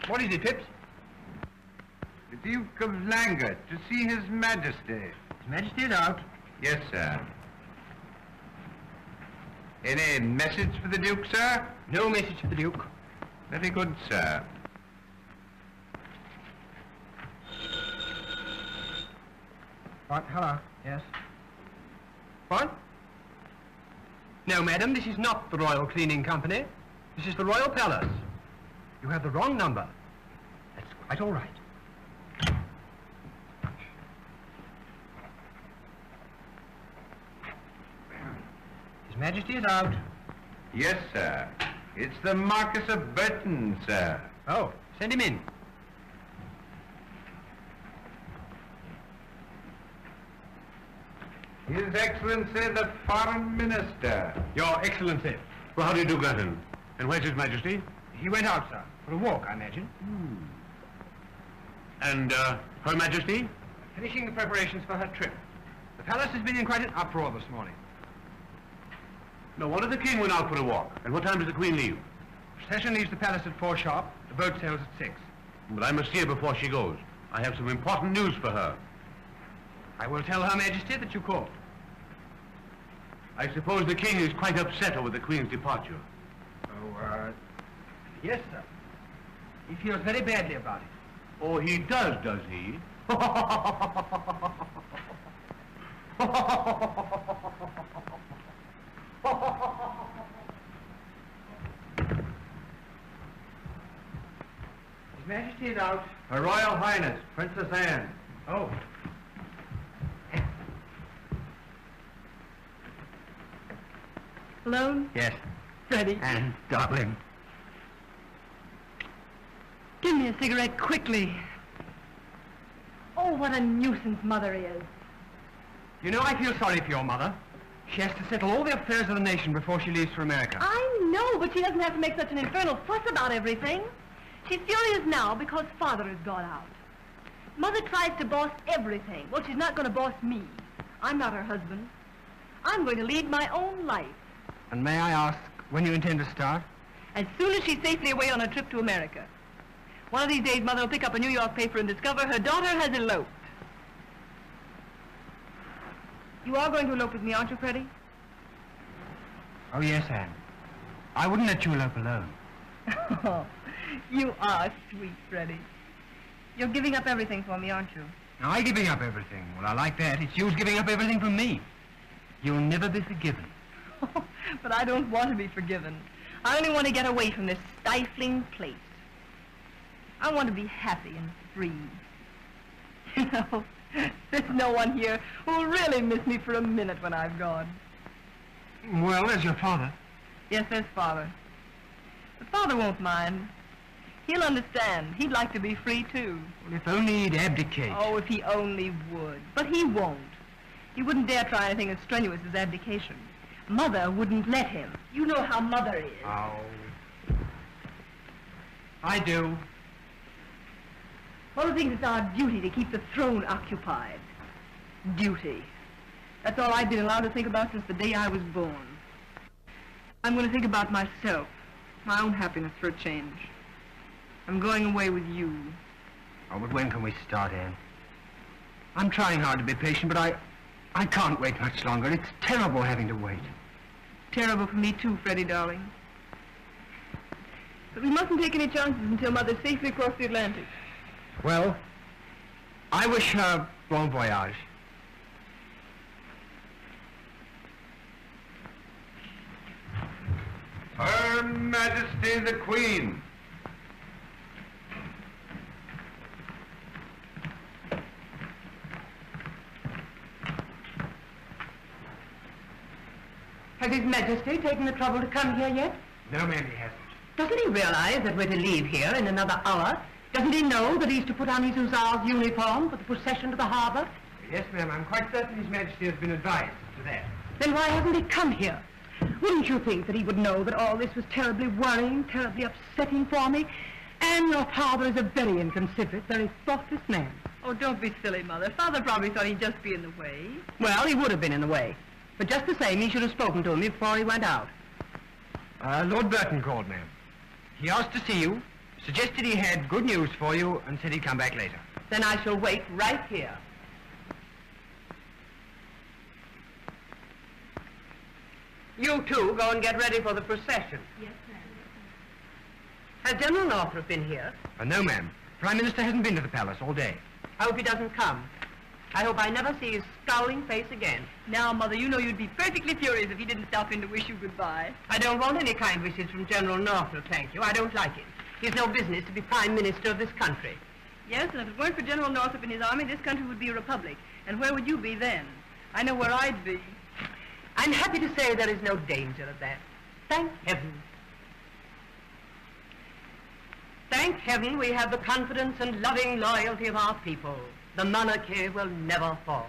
What is it, Phipps? The Duke of Langert, to see His Majesty. His Majesty is out. Yes, sir. Any message for the Duke, sir? No message for the Duke. Very good, sir. What? Hello. Yes. What? No, madam, this is not the Royal Cleaning Company. This is the Royal Palace. You have the wrong number. That's quite all right. His Majesty is out. Yes, sir. It's the Marquis of Burton, sir. Oh, send him in. His Excellency, the Foreign Minister. Your Excellency. Well, how do you do, Gurton? And where's His Majesty? He went out, sir, for a walk, I imagine. And, Her Majesty? Finishing the preparations for her trip. The palace has been in quite an uproar this morning. No wonder the King went out for a walk. And what time does the Queen leave? Procession leaves the palace at 4 sharp. The boat sails at 6. But I must see her before she goes. I have some important news for her. I will tell Her Majesty that you called. I suppose the King is quite upset over the Queen's departure. Oh, yes, sir. He feels very badly about it. Oh, he does he? His Majesty is out. Her Royal Highness, Princess Anne. Oh. Alone? Yes. Freddie, Anne, darling. give me a cigarette quickly. Oh, what a nuisance Mother is. You know, I feel sorry for your mother. She has to settle all the affairs of the nation before she leaves for America. I know, but she doesn't have to make such an infernal fuss about everything. She's furious now because Father has gone out. Mother tries to boss everything. Well, she's not going to boss me. I'm not her husband. I'm going to lead my own life. And may I ask when you intend to start? As soon as she's safely away on a trip to America. One of these days, Mother will pick up a New York paper and discover her daughter has eloped. You are going to elope with me, aren't you, Freddie? Oh, yes, Anne. I wouldn't let you elope alone. Oh, you are sweet, Freddie. You're giving up everything for me, aren't you? Now, I giving up everything. Well, I like that. It's you giving up everything from me. You'll never be forgiven. But I don't want to be forgiven. I only want to get away from this stifling place. I want to be happy and free. You know, there's no one here who'll really miss me for a minute when I've gone. Well, there's your father. Yes, there's Father. But Father won't mind. He'll understand. He'd like to be free, too. Well, if only he'd abdicate. Oh, if he only would. But he won't. He wouldn't dare try anything as strenuous as abdication. Mother wouldn't let him. You know how Mother is. Oh. I do. Mother thinks it's our duty to keep the throne occupied. Duty. That's all I've been allowed to think about since the day I was born. I'm going to think about myself, my own happiness for a change. I'm going away with you. Oh, but when can we start, Anne? I'm trying hard to be patient, but I can't wait much longer. It's terrible having to wait. Terrible for me too, Freddie, darling. But we mustn't take any chances until Mother's safely across the Atlantic. Well, I wish her bon voyage. Her Majesty the Queen. Has His Majesty taken the trouble to come here yet? No, ma'am, he hasn't. Doesn't he realize that we're to leave here in another hour? Doesn't he know that he's to put on his hussar's uniform for the procession to the harbor? Yes, ma'am, I'm quite certain His Majesty has been advised to that. Then why hasn't he come here? Wouldn't you think that he would know that all this was terribly worrying, terribly upsetting for me? And your father is a very inconsiderate, very thoughtless man. Oh, don't be silly, Mother. Father probably thought he'd just be in the way. Well, he would have been in the way. But just the same, he should have spoken to me before he went out. Lord Burton called, ma'am. He asked to see you, Suggested he had good news for you and said he'd come back later. Then I shall wait right here. You two go and get ready for the procession. Yes, ma'am. Has General Northrop been here? No, ma'am. Prime Minister hasn't been to the palace all day. I hope he doesn't come. I hope I never see his scowling face again. Now, Mother, you know you'd be perfectly furious if he didn't stop in to wish you goodbye. I don't want any kind wishes from General Northrop, thank you. I don't like him. He's no business to be Prime Minister of this country. Yes, and if it weren't for General Northrop and his army, this country would be a republic. And where would you be then? I know where I'd be. I'm happy to say there is no danger of that. Thank heaven. Thank heaven we have the confidence and loving loyalty of our people. The monarchy will never fall.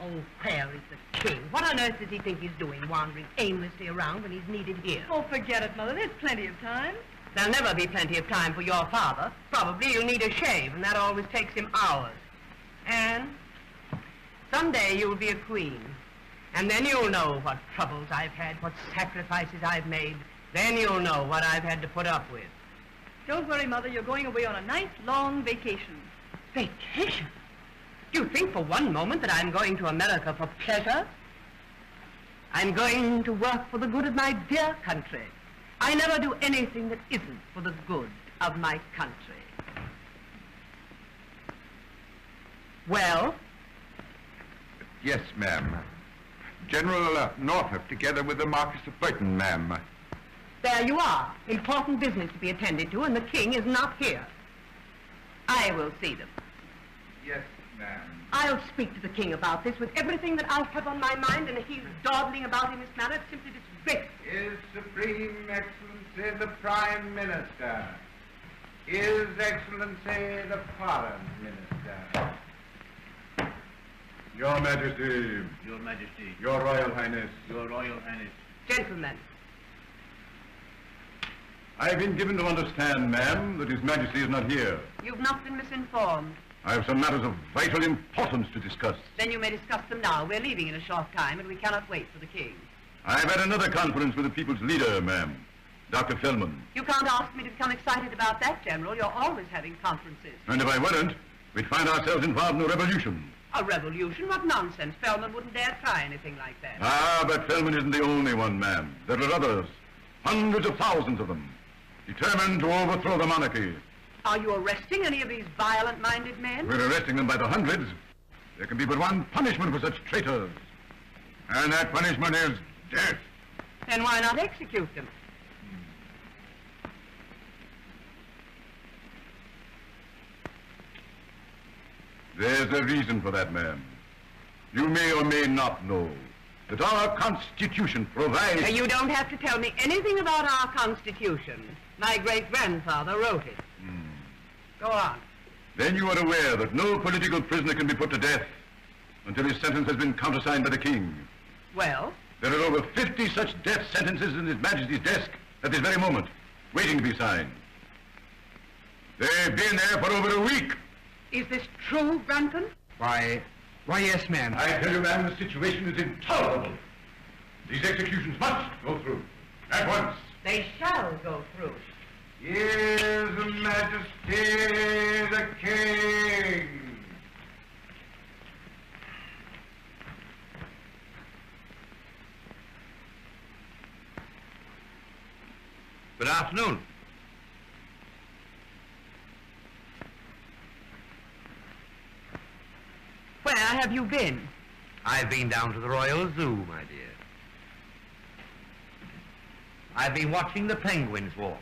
Oh, where is the king? What on earth does he think he's doing, wandering aimlessly around when he's needed here? Oh, forget it, Mother. There's plenty of time. There'll never be plenty of time for your father. Probably you'll need a shave, and that always takes him hours. And someday you'll be a queen. And then you'll know what troubles I've had, what sacrifices I've made. Then you'll know what I've had to put up with. Don't worry, Mother. You're going away on a nice, long vacation. Vacation? Do you think for one moment that I'm going to America for pleasure? I'm going to work for the good of my dear country. I never do anything that isn't for the good of my country. Well? Yes, ma'am. General Northrop, together with the Marquis of Burton, ma'am. There you are. Important business to be attended to, and the king is not here. I will see them. Yes, ma'am. I'll speak to the king about this with everything that I have on my mind, and he's dawdling about in this manner. It's simply disgraceful. His Supreme Excellency the Prime Minister. His Excellency the Foreign Minister. Your Majesty. Your Majesty. Your Royal Highness. Your Royal Highness. Gentlemen, I have been given to understand, ma'am, that His Majesty is not here. you've not been misinformed. I have some matters of vital importance to discuss. Then you may discuss them now. We're leaving in a short time, and we cannot wait for the king. I have had another conference with the people's leader, ma'am, Dr. Feldman. You can't ask me to become excited about that, General. You're always having conferences. And if I weren't, we'd find ourselves involved in a revolution. A revolution? What nonsense. Feldman wouldn't dare try anything like that. Ah, but Feldman isn't the only one, ma'am. There are others, hundreds of thousands of them, determined to overthrow the monarchy. Are you arresting any of these violent-minded men? We're arresting them by the hundreds. There can be but one punishment for such traitors. And that punishment is death. Then why not execute them? There's a reason for that, ma'am. You may or may not know that our Constitution provides... You don't have to tell me anything about our Constitution. My great-grandfather wrote it. Go on. Then you are aware that no political prisoner can be put to death until his sentence has been countersigned by the king. Well? There are over 50 such death sentences in His Majesty's desk at this very moment, waiting to be signed. They've been there for over a week. Is this true, Brunton? Why, yes, ma'am. I tell you, ma'am, the situation is intolerable. These executions must go through, at once. They shall go through. His Majesty the King. Good afternoon. Where have you been? I've been down to the Royal Zoo, my dear. I've been watching the penguins walk.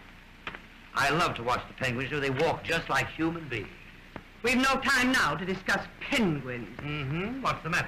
I love to watch the penguins do. They walk just like human beings. We've no time now to discuss penguins. Mm-hmm. What's the matter?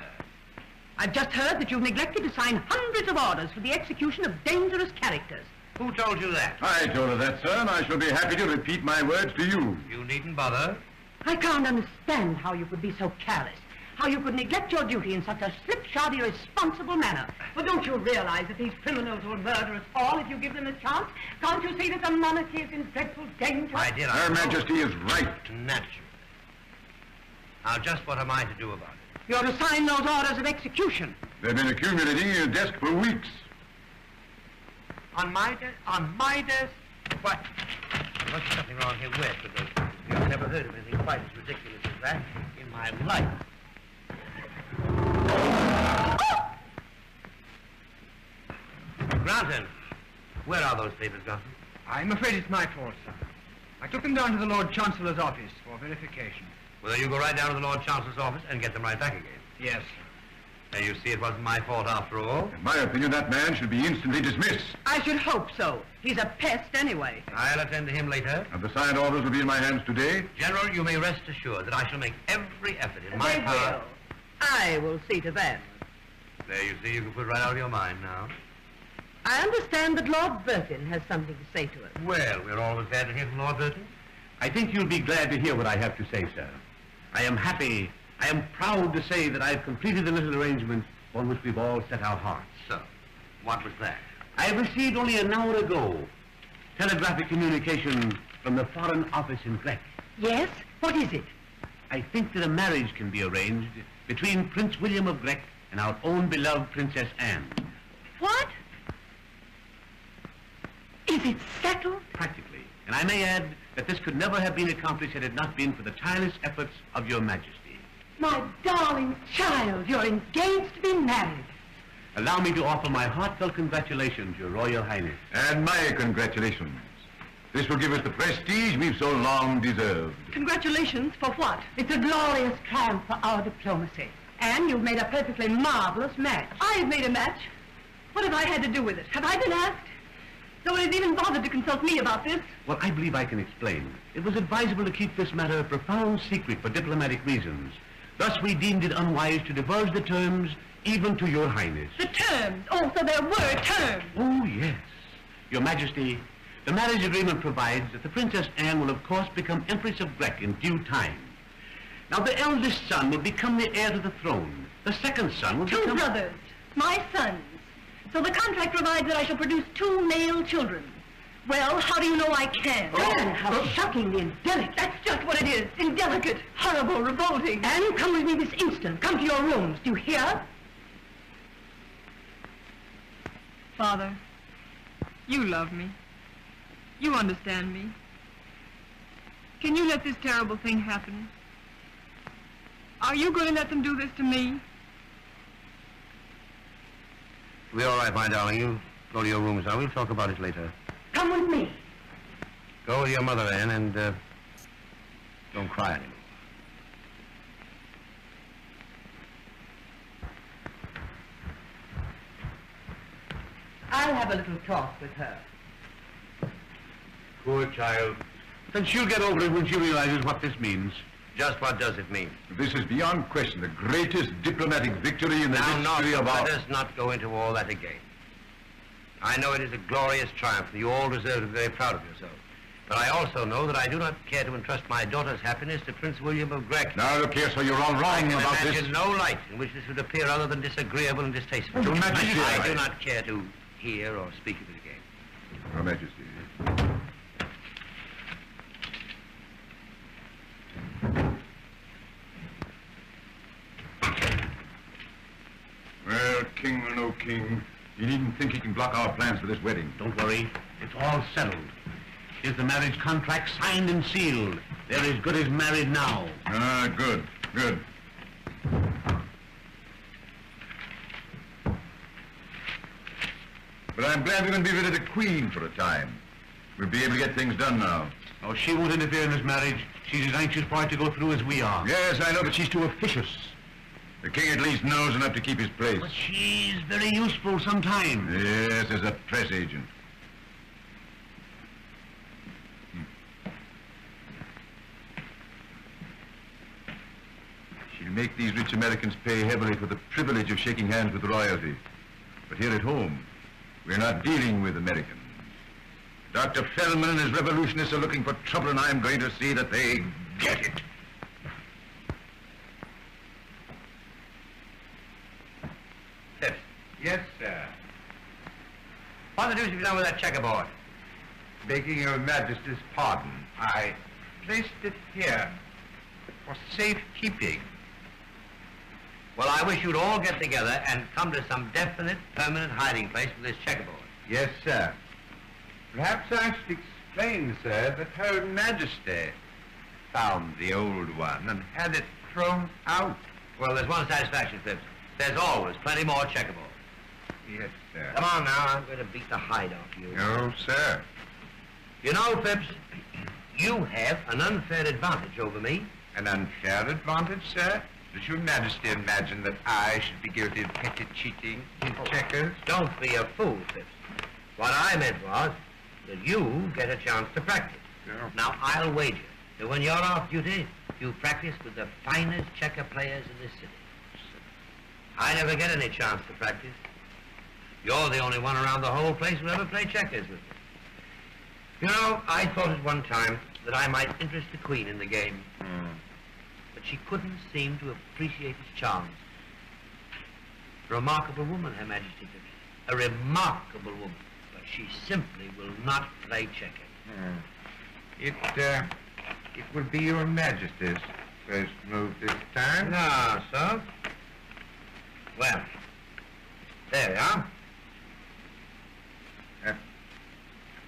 I've just heard that you've neglected to sign hundreds of orders for the execution of dangerous characters. Who told you that? I told her that, sir, and I shall be happy to repeat my words to you. You needn't bother. I can't understand how you could be so careless, how you could neglect your duty in such a slipshod, irresponsible manner. But don't you realize that these criminals will murder us all if you give them a chance? Can't you see that the monarchy is in dreadful danger? My dear, Her Majesty is right. Naturally. Now, just what am I to do about it? You're to sign those orders of execution. They've been accumulating in your desk for weeks. On my desk? What? There must be something wrong here west with those things. I've never heard of anything quite as ridiculous as that in my life. Granton, where are those papers, Granton? I'm afraid it's my fault, sir. I took them down to the Lord Chancellor's office for verification. Well, then you go right down to the Lord Chancellor's office and get them right back again. Yes, sir. Now, you see, it wasn't my fault after all. In my opinion, that man should be instantly dismissed. I should hope so. He's a pest anyway. I'll attend to him later. And the signed orders will be in my hands today. General, you may rest assured that I shall make every effort in my They power. will. I will see to that. There, you see, you can put it right out of your mind now. I understand that Lord Burton has something to say to us. Well, we're always glad to hear from Lord Burton. I think you'll be glad to hear what I have to say, sir. I am happy, I am proud to say that I've completed the little arrangement on which we've all set our hearts. So, what was that? I received only an hour ago telegraphic communication from the Foreign Office in Grec. Yes? What is it? I think that a marriage can be arranged between Prince William of Grec and our own beloved Princess Anne. What? Is it settled? Practically. And I may add that this could never have been accomplished had it not been for the tireless efforts of your Majesty. My darling child, you're engaged to be married. Allow me to offer my heartfelt congratulations, Your Royal Highness. And my congratulations. This will give us the prestige we've so long deserved. Congratulations for what? It's a glorious triumph for our diplomacy. And you've made a perfectly marvelous match. I've made a match? What have I had to do with it? Have I been asked? No one has even bothered to consult me about this. Well, I believe I can explain. It was advisable to keep this matter a profound secret for diplomatic reasons. Thus, we deemed it unwise to divulge the terms even to Your Highness. The terms. Oh, so there were terms. Oh, yes. Your Majesty, the marriage agreement provides that the Princess Anne will, of course, become Empress of Grec in due time. Now, the eldest son will become the heir to the throne. The second son will Two become... brothers, my sons. So the contract provides that I shall produce 2 male children. Well, how do you know I can? Anne, how shockingly indelicate. That's just what it is. Indelicate, horrible, revolting. Anne, come with me this instant. Come to your rooms. Do you hear? Father, you love me. You understand me. Can you let this terrible thing happen? Are you going to let them do this to me? We're all right, my darling. You go to your rooms now. We'll talk about it later. Come with me. Go with your mother, Anne, and don't cry anymore. I'll have a little talk with her. Poor child. Then she'll get over it when she realizes what this means. Just what does it mean? This is beyond question the greatest diplomatic victory in the history of our... Let us not go into all that again. I know it is a glorious triumph, and you all deserve to be very proud of yourselves. But I also know that I do not care to entrust my daughter's happiness to Prince William of Grec. Now, look here, so you're all wrong about I can this. imagine no light in which this would appear other than disagreeable and distasteful. Your Majesty, I do not care to hear or speak of it again. Your Majesty. Well, king or no king, you needn't think he can block our plans for this wedding. Don't worry. It's all settled. Is the marriage contract signed and sealed? They're as good as married now. Ah, good, good. But I'm glad we're going to be rid of the Queen for a time. We'll be able to get things done now. Oh, she won't interfere in this marriage. She's as anxious for it to go through as we are. Yes, I know, but she's too officious. The king at least knows enough to keep his place. But she's very useful sometimes. Yes, as a press agent. She'll make these rich Americans pay heavily for the privilege of shaking hands with royalty. But here at home, we're not dealing with Americans. Dr. Feldman and his revolutionists are looking for trouble, and I'm going to see that they get it. Phipps, Yes, sir. what the deuce have you done with that checkerboard? Begging your Majesty's pardon, I placed it here for safekeeping. Well, I wish you'd all get together and come to some definite, permanent hiding place for this checkerboard. Yes, sir. Perhaps I should plain, sir, that Her Majesty found the old one and had it thrown out. Well, there's one satisfaction, Phipps. There's always plenty more checkable. Yes, sir. Come on now, I'm going to beat the hide off you. No, sir. You know, Phipps, you have an unfair advantage over me. An unfair advantage, sir? Does Your Majesty imagine that I should be guilty of petty cheating in checkers? Don't be a fool, Phipps. What I meant was that you get a chance to practice. Yeah. Now, I'll wager that when you're off duty, you practice with the finest checker players in this city. I never get any chance to practice. You're the only one around the whole place who'll ever play checkers with me. You know, I thought at one time that I might interest the Queen in the game. But she couldn't seem to appreciate its charms. A remarkable woman, Her Majesty Phipps. A remarkable woman. But she simply will not play checkers. It will be Your Majesty's first move this time. No, sir. Well, there you are.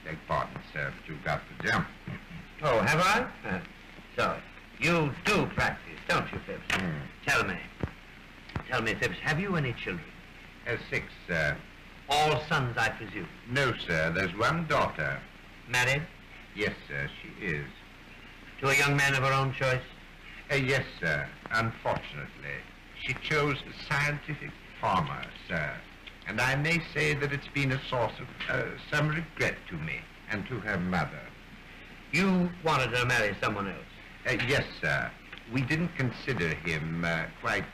Beg pardon, sir, but you've got to jump. Oh, have I? So, you do practice, don't you, Phipps? Tell me, Phipps, have you any children? 6, sir. All sons, I presume. No, sir, there's one daughter. Married? Yes, sir, she is. To a young man of her own choice? Yes, sir. Unfortunately, she chose a scientific farmer, sir. And I may say that it's been a source of some regret to me and to her mother. You wanted to marry someone else? Yes, sir. We didn't consider him quite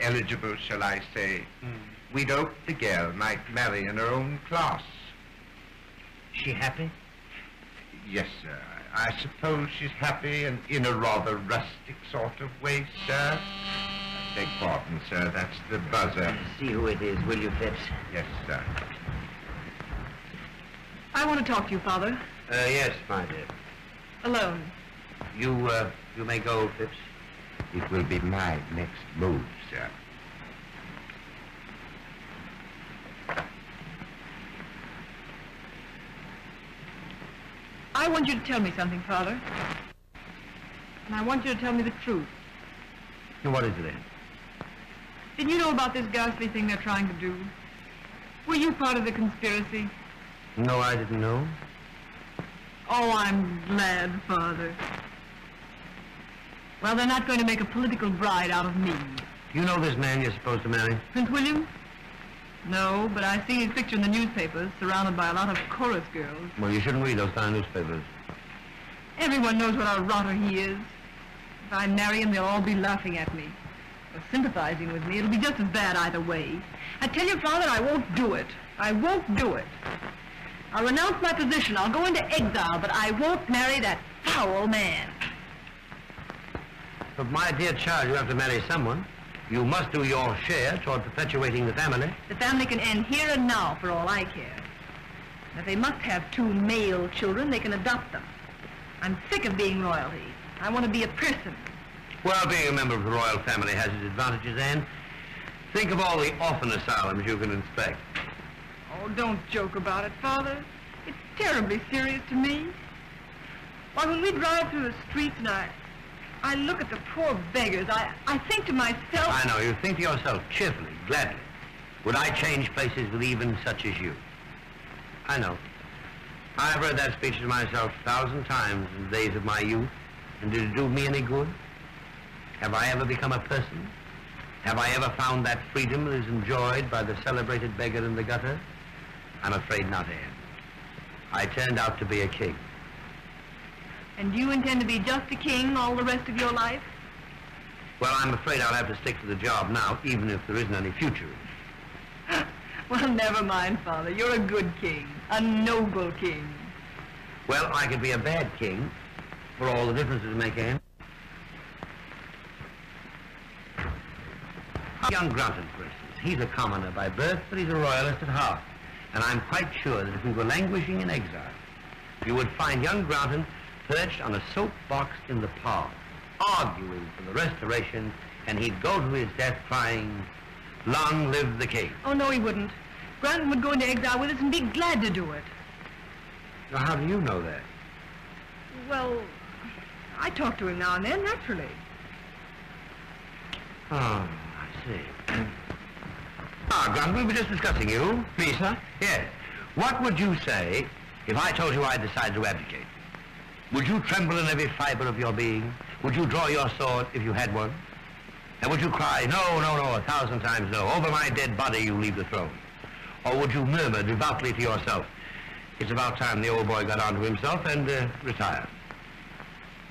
eligible, shall I say. We'd hoped the girl might marry in her own class. She happy? Yes, sir. I suppose she's happy and in a rather rustic sort of way, sir. Beg pardon, sir. That's the buzzer. See who it is, will you, Phipps? Yes, sir. I want to talk to you, Father. Yes, my dear. Alone. You may go, Phipps. It will be my next move, sir. I want you to tell me something, Father. And I want you to tell me the truth. What is it, then? Did you know about this ghastly thing they're trying to do? Were you part of the conspiracy? No, I didn't know. Oh, I'm glad, Father. Well, they're not going to make a political bride out of me. You know this man you're supposed to marry? Prince William? No, but I see his picture in the newspapers, surrounded by a lot of chorus girls. Well, you shouldn't read those kind of newspapers. Everyone knows what a rotter he is. If I marry him, they'll all be laughing at me. Or sympathizing with me. It'll be just as bad either way. I tell you, Father, I won't do it. I won't do it. I'll renounce my position. I'll go into exile, but I won't marry that foul man. But my dear child, you have to marry someone. You must do your share toward perpetuating the family. The family can end here and now, for all I care. And if they must have 2 male children, they can adopt them. I'm sick of being royalty. I want to be a person. Well, being a member of the royal family has its advantages, Anne. Think of all the orphan asylums you can inspect. Oh, don't joke about it, Father. It's terribly serious to me. Why, when we drive through the streets and I look at the poor beggars, I think to myself... I know, you think to yourself cheerfully, gladly. Would I change places with even such as you? I know. I've read that speech to myself 1,000 times in the days of my youth. And did it do me any good? Have I ever become a person? Have I ever found that freedom that is enjoyed by the celebrated beggar in the gutter? I'm afraid not, Anne. I turned out to be a king. And you intend to be just a king all the rest of your life? Well, I'm afraid I'll have to stick to the job now, even if there isn't any future in it. Well, never mind, Father. You're a good king. A noble king. Well, I could be a bad king, for all the difference it would make, Anne. Young Grunton, for instance. He's a commoner by birth, but he's a royalist at heart. And I'm quite sure that if we were languishing in exile, you would find young Grunton perched on a soapbox in the park, arguing for the Restoration, and he'd go to his death crying, "Long live the king." Oh, no, he wouldn't. Granton would go into exile with us and be glad to do it. Now, how do you know that? Well, I talk to him now and then, naturally. Oh, I see. Grant, we were just discussing you. Me, sir? Yes. What would you say if I told you I decided to abdicate? Would you tremble in every fiber of your being? Would you draw your sword if you had one? And would you cry, no, no, no, 1,000 times no, over my dead body you leave the throne? Or would you murmur devoutly to yourself, it's about time the old boy got onto himself and retired?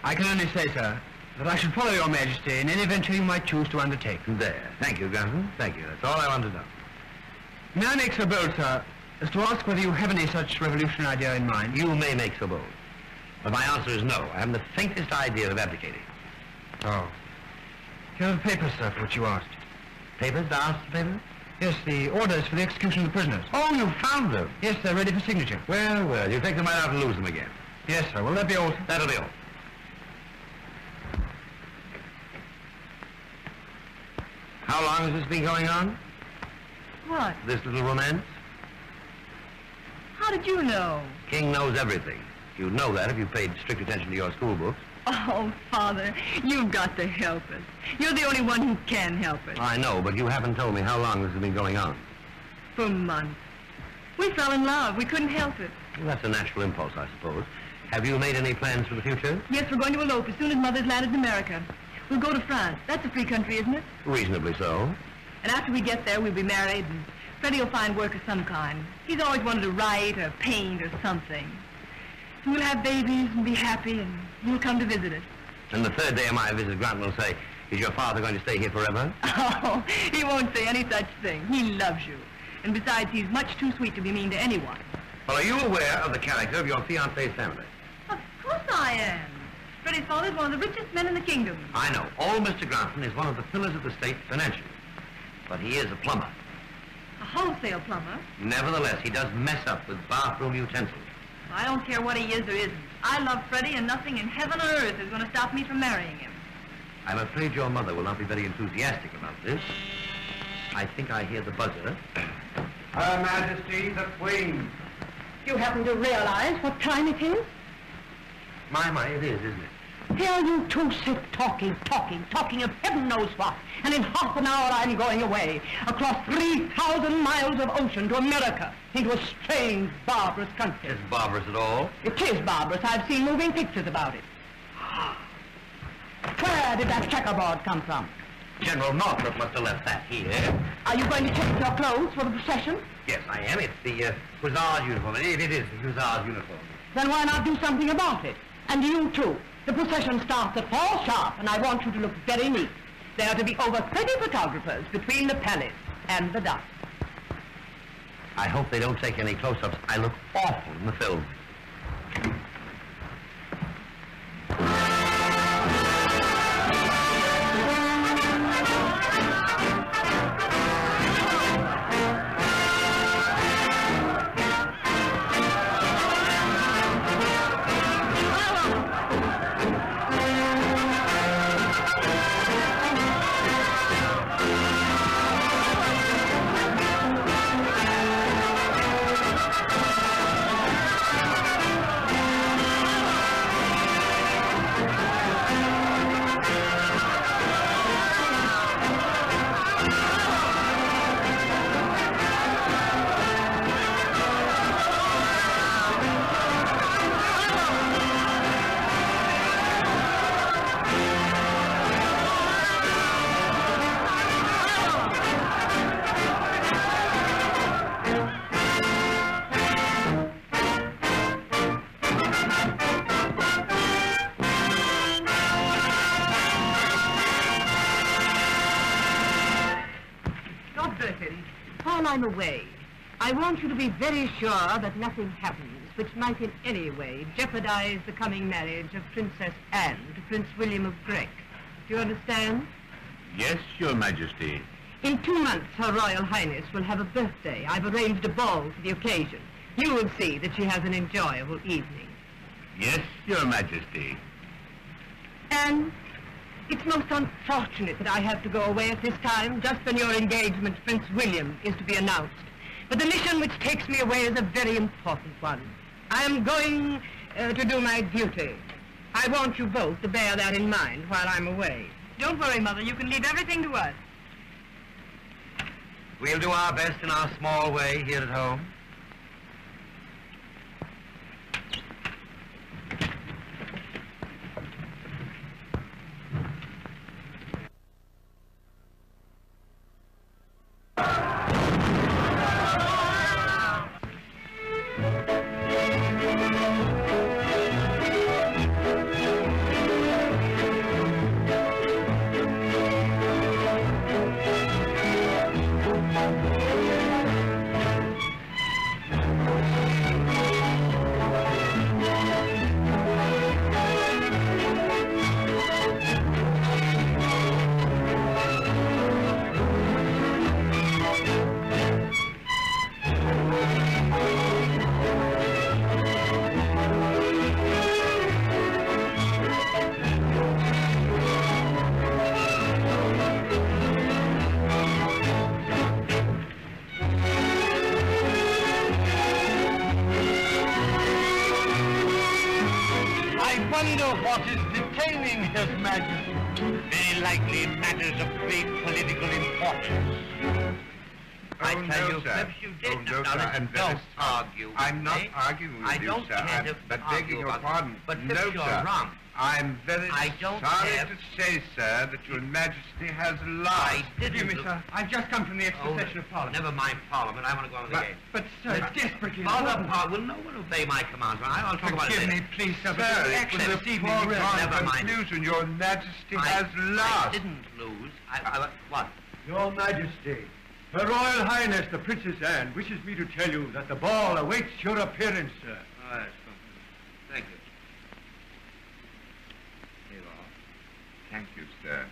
I can only say, sir, that I should follow your majesty in any venture you might choose to undertake. There. Thank you, Granton. Thank you. That's all I want to know. May I make so bold, sir, as to ask whether you have any such revolutionary idea in mind? You may make so bold. But my answer is no. I haven't the faintest idea of abdicating. Oh. Here are the papers, sir, for which you asked. Papers? The answer papers? Yes, the orders for the execution of the prisoners. Oh, you found them? Yes, they're ready for signature. Well, well, you take them right out and lose them again. Yes, sir. Will that be all, sir? That'll be all. How long has this been going on? What? This little romance? How did you know? King knows everything. You'd know that if you paid strict attention to your school books. Oh, Father, you've got to help us. You're the only one who can help us. I know, but you haven't told me how long this has been going on. For months. We fell in love. We couldn't help it. Well, that's a natural impulse, I suppose. Have you made any plans for the future? Yes, we're going to elope as soon as Mother's landed in America. We'll go to France. That's a free country, isn't it? Reasonably so. And after we get there, we'll be married, and Freddie will find work of some kind. He's always wanted to write or paint or something. And we'll have babies and be happy, and you'll come to visit us. And the third day of my visit, Grant will say, is your father going to stay here forever? Oh, he won't say any such thing. He loves you. And besides, he's much too sweet to be mean to anyone. Well, are you aware of the character of your fiancé's family? Of course I am. Freddie's father's one of the richest men in the kingdom. I know. Old Mr. Granton is one of the pillars of the state financially. But he is a plumber. A wholesale plumber. Nevertheless, he does mess up with bathroom utensils. I don't care what he is or isn't. I love Freddie, and nothing in heaven or earth is going to stop me from marrying him. I'm afraid your mother will not be very enthusiastic about this. I think I hear the buzzer. Her Majesty the Queen. Do you happen to realize what time it is? My, it is, isn't it? Here you two sit talking of heaven knows what. And in half an hour I'm going away, across 3,000 miles of ocean to America, into a strange, barbarous country. Is barbarous at all? It is barbarous. I've seen moving pictures about it. Where did that checkerboard come from? General Northrop must have left that here. Are you going to check your clothes for the procession? Yes, I am. It's the Hussar's uniform. It is the Hussar's uniform. Then why not do something about it? And you too. The procession starts at 4 sharp, and I want you to look very neat. There are to be over 30 photographers between the palace and the dusk. I hope they don't take any close-ups. I look awful in the film. While I'm away, I want you to be very sure that nothing happens which might in any way jeopardize the coming marriage of Princess Anne to Prince William of Grec. Do you understand? Yes, Your Majesty. In 2 months, Her Royal Highness will have a birthday. I've arranged a ball for the occasion. You will see that she has an enjoyable evening. Yes, Your Majesty. And it's most unfortunate that I have to go away at this time, just when your engagement to Prince William is to be announced. But the mission which takes me away is a very important one. I am going to do my duty. I want you both to bear that in mind while I'm away. Don't worry, Mother. You can leave everything to us. We'll do our best in our small way here at home. What is detaining His Majesty? Very likely matters of great political importance. I tell you, sir. Phipps, you did. No, Now, sir, listen, and don't argue with I'm not me. arguing with I you, don't sir. care to But argue begging your about it. pardon. But no, Phipps, you're sir. wrong. I'm very I don't sorry care. to say, sir, that your Majesty has lost. I didn't. Excuse me, sir. I've just come from the extra Oh, session of Parliament. Never mind Parliament. I want to go on to the game. But, sir, it's desperately Father, important. will no one obey my commands? I'll talk about it Forgive later. me, please, sir, but Sir, the it action was a this evening... foregone Never mind. conclusion. Your Majesty I has lost. didn't lose. What? Your Majesty, Her Royal Highness the Princess Anne wishes me to tell you that the ball awaits your appearance, sir. Oh, that's something. Thank you. Here you are. Thank you, sir.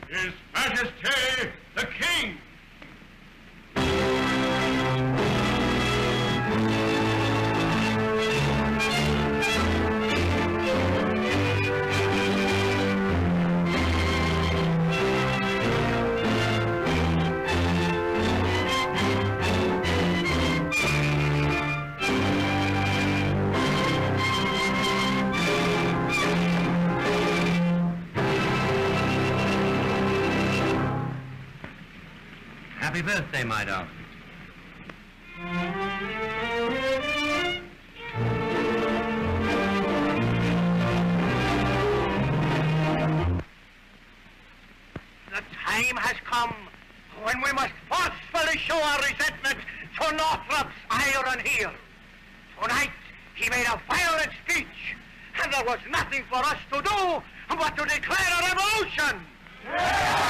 His Majesty the King! Happy birthday, my darling. The time has come when we must forcefully show our resentment to Northrop's iron heel. Tonight, he made a violent speech, and there was nothing for us to do but to declare a revolution.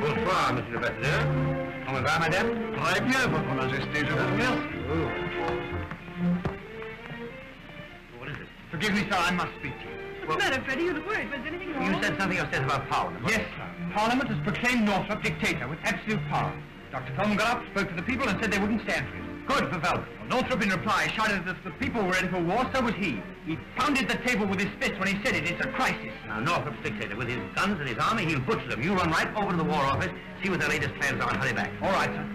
Bonsoir, Monsieur le Président. Comment va, madame? Très bien, Votre Majesté, je vous remercie. What is it? Forgive me, sir, I must speak to you. What's the matter, Freddie? You look worried. Was anything wrong? You said something upstairs about Parliament. Yes, sir. Parliament has proclaimed Northrop dictator with absolute power. Dr. Coleman got up, spoke to the people, and said they wouldn't stand for it. Good for Velvet. Well, Northrop, in reply, shouted that if the people were ready for war, so was he. He pounded the table with his fist when he said it. It's a crisis. Now, Northrop's dictator, with his guns and his army, he'll butcher them. You run right over to the War Office, see what their latest plans are, and hurry back. All right, sir.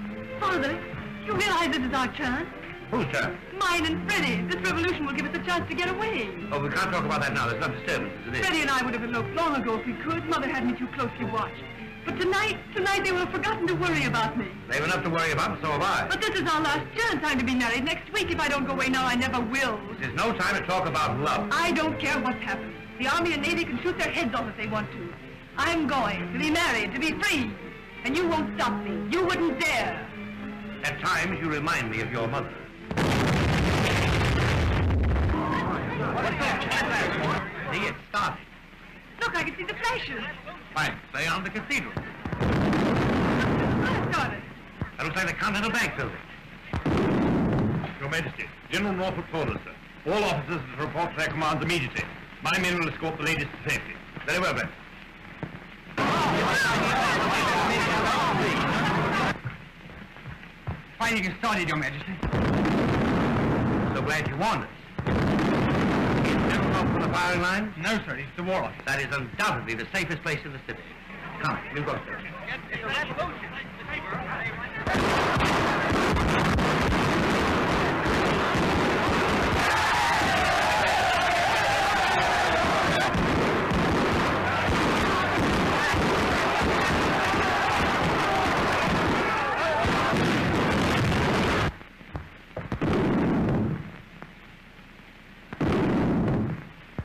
Father, you realize this is our chance? Who's, sir? Mine and Freddie. This revolution will give us a chance to get away. Oh, we can't talk about that now. There's enough disturbance as it is. Freddie and I would have eloped long ago if we could. Mother had me too closely watched. But tonight they will have forgotten to worry about me. They've enough to worry about, and so have I. But this is our last chance. I'm to be married next week. If I don't go away now, I never will. This is no time to talk about love. I don't care what's happened. The Army and Navy can shoot their heads off if they want to. I'm going to be married, to be free. And you won't stop me. You wouldn't dare. At times, you remind me of your mother. See, it started. Look, I can see the flashes. Fine. Stay on the cathedral. I got it. That looks like the Continental Bank building. Your Majesty, General Norfolk orders, sir. All officers to report to their commands immediately. My men will escort the ladies to safety. Very well, then. Fighting has started, Your Majesty. So glad you warned us. Is General Norfolk on the firing line? No, sir, it's the War Office. That is undoubtedly the safest place in the city. Come, you go, sir.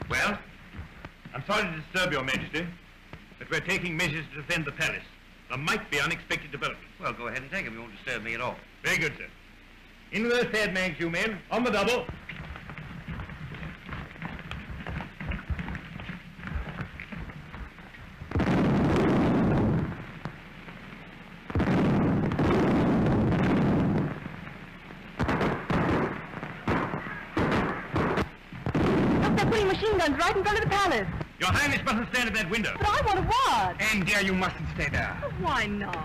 Well? I'm sorry to disturb Your Majesty, but we're taking measures to defend the palace. There might be unexpected developments. Well, go ahead and take them. You won't disturb me at all. Very good, sir. In with those sandbags, you men. On the double. Look, they're putting machine guns right in front of the palace. Your Highness mustn't stand at that window. But I want to watch. And, dear, you mustn't stay there. Why not?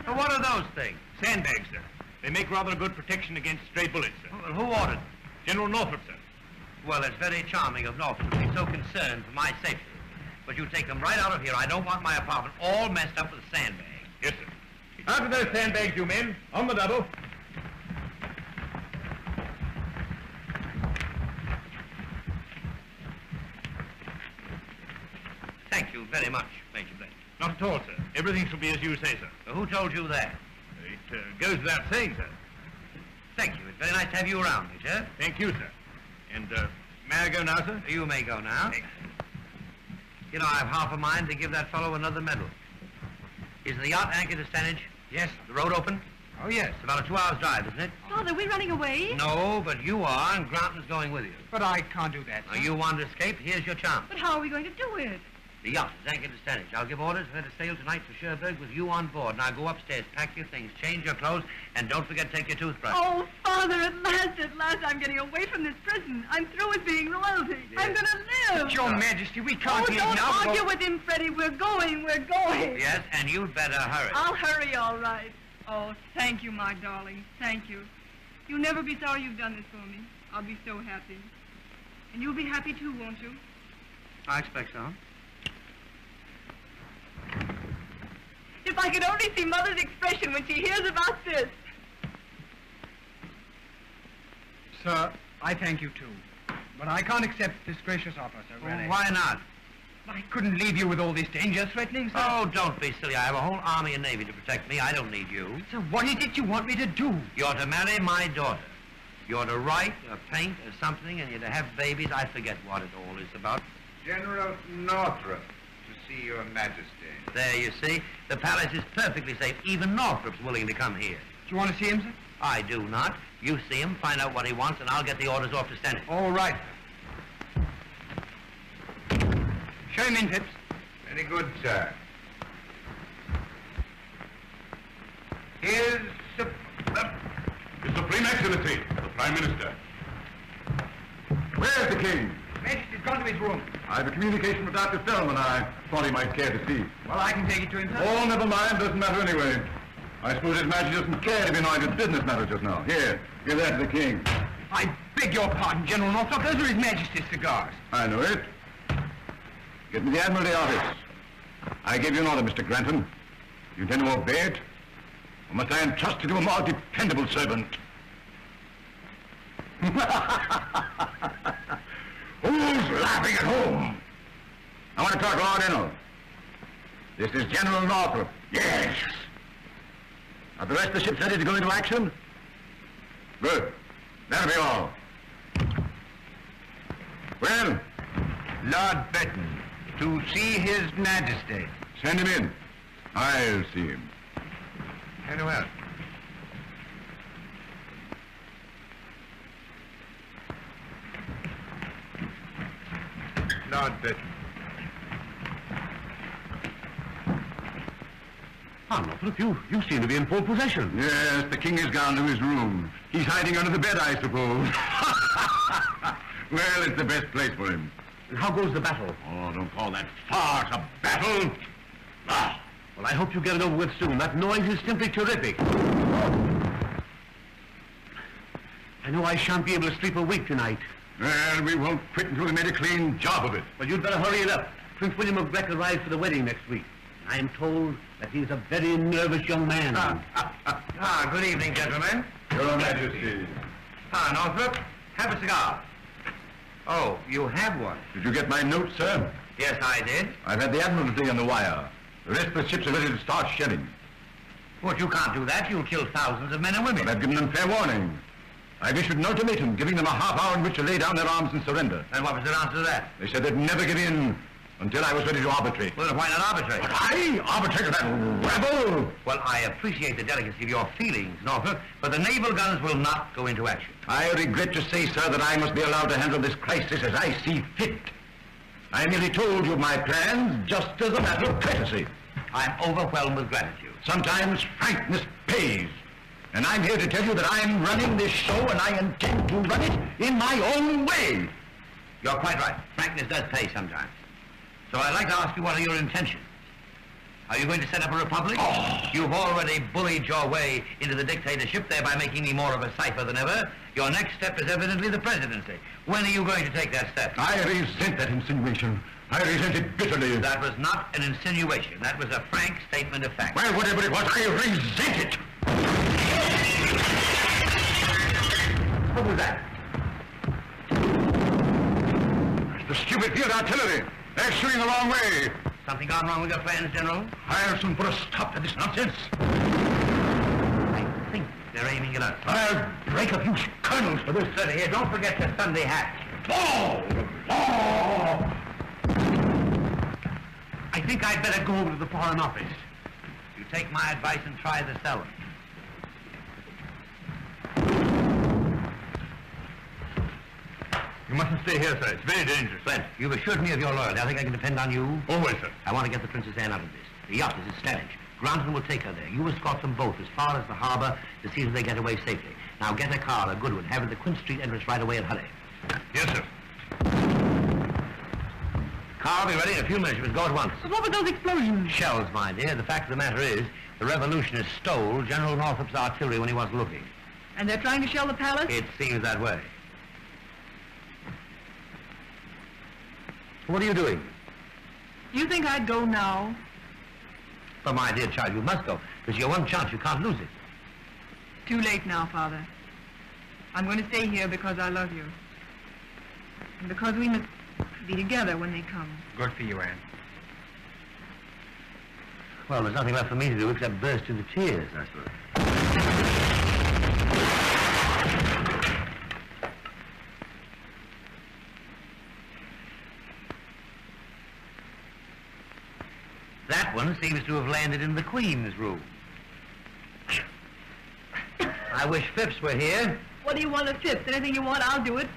Well, what are those things? Sandbags, sir. They make rather a good protection against stray bullets, sir. Well, who ordered? General Norfolk, sir. Well, it's very charming of Norfolk to be so concerned for my safety. But you take them right out of here. I don't want my apartment all messed up with sandbags. Yes, sir. Out with those sandbags, you men. On the double. Thank you very much, Major Blake. Not at all, sir. Everything shall be as you say, sir. Who told you that? It goes without saying, sir. Thank you. It's very nice to have you around, Major. Thank you, sir. And, may I go now, sir? You may go now. You know, I have half a mind to give that fellow another medal. Is the yacht anchored to Stanage? Yes. The road open? Oh, yes. It's about a 2-hour drive, isn't it? Father, we're running away. No, but you are, and Granton's going with you. But I can't do that, Now, sir. you want to escape? Here's your chance. But how are we going to do it? The yacht is anchored to Stanage. I'll give orders for her to sail tonight for Cherbourg with you on board. Now, go upstairs, pack your things, change your clothes, and don't forget to take your toothbrush. Oh, Father, at last, I'm getting away from this prison. I'm through with being royalty. I'm going to live. But, Your Majesty, we can't Oh, leave don't now. argue with him, Freddie. We're going. Yes, and you'd better hurry. I'll hurry, all right. Oh, thank you, my darling. Thank you. You'll never be sorry you've done this for me. I'll be so happy. And you'll be happy, too, won't you? I expect so. If I could only see Mother's expression when she hears about this. Sir, I thank you, too. But I can't accept this gracious offer, sir, really. Why not? I couldn't leave you with all this danger threatening, sir. Oh, don't be silly. I have a whole army and navy to protect me. I don't need you. So what is it you want me to do? You're to marry my daughter. You're to write or paint or something, and you're to have babies. I forget what it all is about. General Northrop, to see Your Majesty. There, you see. The palace is perfectly safe. Even Northrop's willing to come here. Do you want to see him, sir? I do not. You see him, find out what he wants, and I'll get the orders off to Stanage. All right. Show him in, Phipps. Very good, sir. Here's His Supreme Excellency, the Prime Minister. Where's the King? Majesty's gone to his room. I have a communication with Dr. Fellman I thought he might care to see. Well, I can take it to him, sir. Oh, never mind. Doesn't matter anyway. I suppose His Majesty doesn't care to be annoyed with business matters just now. Here, give that to the King. I beg your pardon, General Northrop. Those are His Majesty's cigars. I know it. Get me the Admiralty office. I gave you an order, Mr. Granton. You intend to obey it? Or must I entrust it to a more dependable servant? Who's laughing at home? I want to talk Lord Ennell. This is General Northrop. Yes. Are the rest of the ships ready to go into action? Good. That'll be all. Well? Lord Benton, to see His Majesty. Send him in. I'll see him. Very well. Lord Burton. Ah, Northrop, you seem to be in full possession. Yes, the king has gone to his room. He's hiding under the bed, I suppose. Well, it's the best place for him. How goes the battle? Oh, don't call that farce a battle. Ah. Well, I hope you get it over with soon. That noise is simply terrific. I know I shan't be able to sleep a wink tonight. Well, we won't quit until we made a clean job of it. But you'd better hurry it up. Prince William of Grec arrives for the wedding next week. I am told that he is a very nervous young man. Good evening, gentlemen. Your Majesty. Northrop, have a cigar. Oh, you have one? Did you get my note, sir? Yes, I did. I've had the Admiralty on the wire. The rest of the ships are ready to start shelling. But you can't do that. You'll kill thousands of men and women. But I've given them fair warning. I've issued an ultimatum giving them a half hour in which to lay down their arms and surrender. And what was their answer to that? They said they'd never give in until I was ready to arbitrate. Well, why not arbitrate? But I arbitrated that rebel! Well, I appreciate the delicacy of your feelings, Northrop, but the naval guns will not go into action. I regret to say, sir, that I must be allowed to handle this crisis as I see fit. I merely told you of my plans just as a matter of courtesy. I'm overwhelmed with gratitude. Sometimes frankness pays. And I'm here to tell you that I'm running this show and I intend to run it in my own way. You're quite right. Frankness does pay sometimes. So I'd like to ask you, what are your intentions? Are you going to set up a republic? Oh. You've already bullied your way into the dictatorship, thereby making me more of a cipher than ever. Your next step is evidently the presidency. When are you going to take that step? I resent that insinuation. I resent it bitterly. That was not an insinuation. That was a frank statement of fact. Well, whatever it was, I resent it. What was that? It's the stupid field artillery. They're shooting the wrong way. Something gone wrong with your plans, General? I'll soon put a stop to this nonsense. I think they're aiming at us. I'll break a few kernels for this. Sir, here, don't forget your Sunday hat. Oh! Oh! I think I'd better go over to the Foreign Office. You take my advice and try the cellar. You mustn't stay here, sir. It's very dangerous. Flint, you've assured me of your loyalty. I think I can depend on you. Always, sir. I want to get the Princess Anne out of this. The yacht is at Stanage. Granton will take her there. You escort them both as far as the harbor to see that they get away safely. Now get a car, a good one. Have it at the Quinn Street entrance right away and hurry. Yes, sir. Car will be ready in a few minutes. You must go at once. But what were those explosions? Shells, my dear. The fact of the matter is, the revolutionists stole General Northrop's artillery when he wasn't looking. And they're trying to shell the palace? It seems that way. What are you doing? You think I'd go now? But my dear child, you must go. It's your one chance. You can't lose it. Too late now, Father. I'm going to stay here because I love you. And because we must be together when they come. Good for you, Anne. Well, there's nothing left for me to do except burst into tears, I suppose. That one seems to have landed in the Queen's room. I wish Phipps were here. What do you want of Phipps? Anything you want, I'll do it.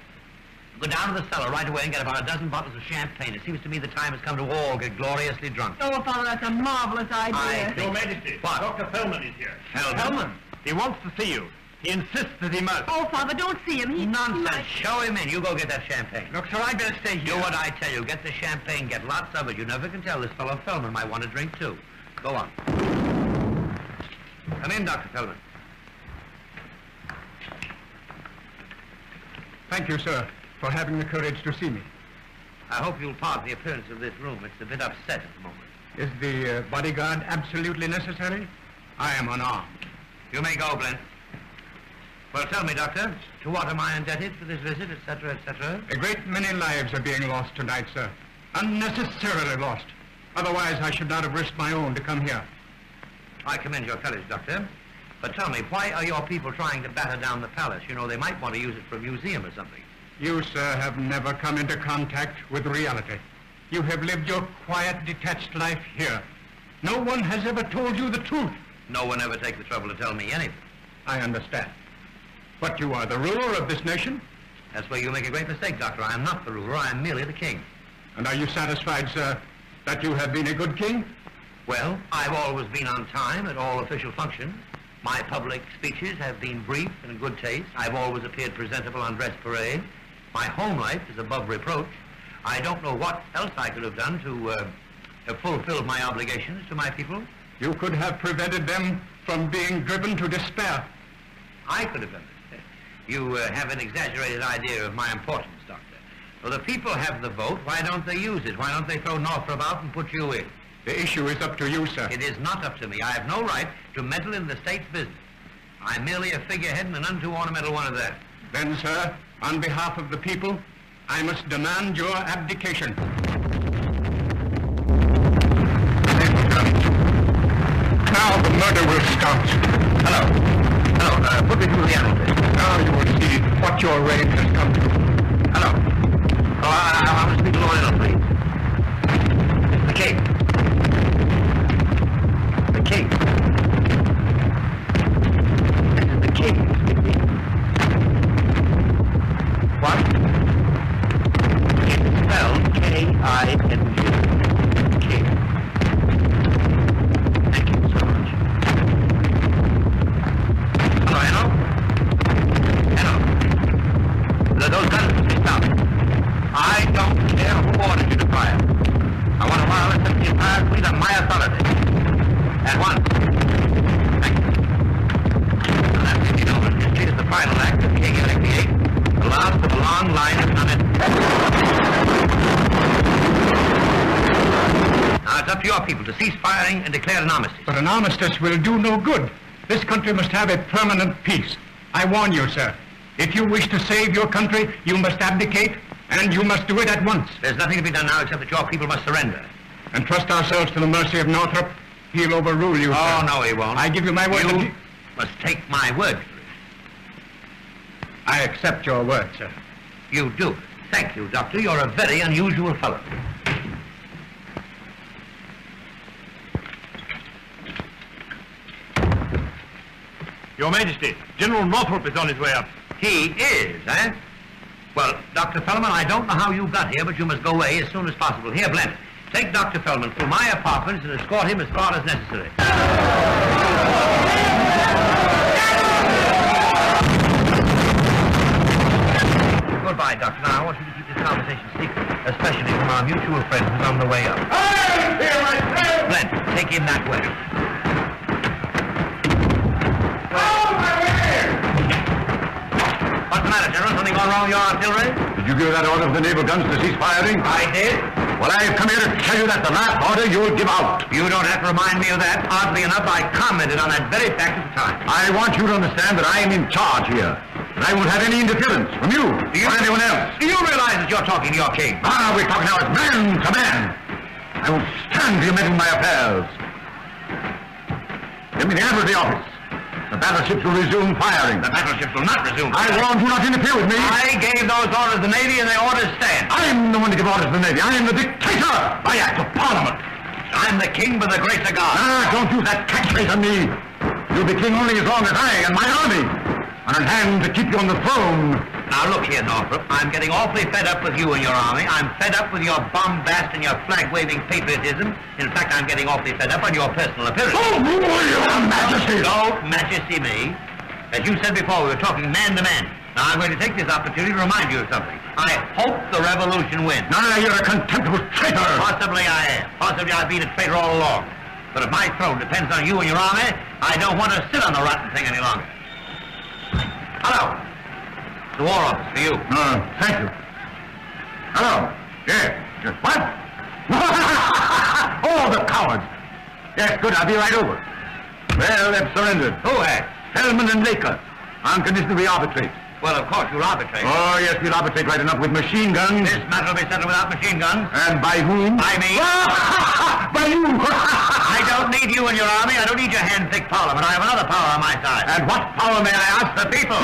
Go down to the cellar right away and get about a dozen bottles of champagne. It seems to me the time has come to all get gloriously drunk. Oh, Father, that's a marvelous idea. I think... Your Majesty, What? Dr. Fellman is here. Hellman? He wants to see you. He insists that he must. Oh, Father, don't see him. He Nonsense. Show him in. You go get that champagne. Look, sir, I'd better stay here. Do what I tell you. Get the champagne. Get lots of it. You never can tell. This fellow Fellman might want to drink, too. Go on. Come in, Dr. Fellman. Thank you, sir, for having the courage to see me. I hope you'll pardon the appearance of this room. It's a bit upset at the moment. Is the bodyguard absolutely necessary? I am unarmed. You may go, Blent. Well, tell me, Doctor, to what am I indebted for this visit, etc., etc.? A great many lives are being lost tonight, sir. Unnecessarily lost. Otherwise, I should not have risked my own to come here. I commend your courage, Doctor. But tell me, why are your people trying to batter down the palace? You know, they might want to use it for a museum or something. You, sir, have never come into contact with reality. You have lived your quiet, detached life here. No one has ever told you the truth. No one ever takes the trouble to tell me anything. I understand. But you are the ruler of this nation. That's where you make a great mistake, Doctor. I am not the ruler. I am merely the king. And are you satisfied, sir, that you have been a good king? Well, I've always been on time at all official functions. My public speeches have been brief and in good taste. I've always appeared presentable on dress parade. My home life is above reproach. I don't know what else I could have done to have fulfilled my obligations to my people. You could have prevented them from being driven to despair. I could have done it. You have an exaggerated idea of my importance, Doctor. Well, the people have the vote. Why don't they use it? Why don't they throw Northrop out and put you in? The issue is up to you, sir. It is not up to me. I have no right to meddle in the state's business. I'm merely a figurehead and an unto ornamental one of that. Then, sir, on behalf of the people, I must demand your abdication. Now the murder will start. Hello. Hello. Put me through the animal test. Now you will see what your reign has come to. Hello. Oh, I want to speak to Lord Ennell, please. The king. The king. This is the king speaking. What? It's spelled K-I-N-G. King. Thank you so much. Hello, Ennell? Ennell. Those guns must be stopped. I don't care who ordered you to fire. I want to wireless them the entire fleet on my authority. At once. Thank you. And that 50 over history is the final act of King Eric VIII, the last of a long line of sonnet. Now it's up to your people to cease firing and declare an armistice. But an armistice will do no good. This country must have a permanent peace. I warn you, sir. If you wish to save your country, you must abdicate, and you must do it at once. There's nothing to be done now except that your people must surrender. And trust ourselves to the mercy of Northrop. He'll overrule you, Oh, sir. no, he won't. I give you my word. You must take my word for it. I accept your word, sir. You do. Thank you, Doctor. You're a very unusual fellow. Your Majesty, General Northrop is on his way up. He is, eh? Well, Dr. Fellman, I don't know how you got here, but you must go away as soon as possible. Here, Blent, take Dr. Fellman through my apartments and escort him as far as necessary. Goodbye, Doctor. Now, I want you to keep this conversation secret, especially from our mutual friend who's on the way up. I'm here, my friend! Blent, take him that way. What's the matter, General? Something gone wrong with your artillery? Did you give that order for the naval guns to cease firing? I did. Well, I've come here to tell you that the last order you'll give out. You don't have to remind me of that. Oddly enough, I commented on that very fact at the time. I want you to understand that I am in charge here. And I won't have any interference from you or anyone else. Do you realize that you're talking to your king? Ah, we're talking now as man to man. I won't stand for you meddling in my affairs. Give me the Admiralty office. The battleships will resume firing. The battleships will not resume. I warned you not to interfere with me. I gave those orders to the Navy, and the orders stand. I'm the one to give orders to the Navy. I am the dictator by act of Parliament. I'm the king by the grace of God. Ah, don't use that catchphrase on me. You'll be king only as long as I and my army are in hand to keep you on the throne. Now, look here, Northrop. I'm getting awfully fed up with you and your army. I'm fed up with your bombast and your flag-waving patriotism. In fact, I'm getting awfully fed up on your personal appearance. Oh, your Majesty! Don't majesty me. As you said before, we were talking man to man. Now, I'm going to take this opportunity to remind you of something. I hope the revolution wins. Now, you're a contemptible traitor. Possibly I am. Possibly I've been a traitor all along. But if my throne depends on you and your army, I don't want to sit on the rotten thing any longer. Hello. The War Office for you. Thank you. Hello. Yes. What? Oh, the cowards. Yes, good. I'll be right over. Well, they've surrendered. Who has? Hellman and Laker. On condition we arbitrate. Well, of course, you'll arbitrate. Oh, yes, we'll arbitrate right enough with machine guns. This matter will be settled without machine guns. And by whom? By me. By you. I don't need you and your army. I don't need your hand-picked parliament. I have another power on my side. And what power, may I ask? The people.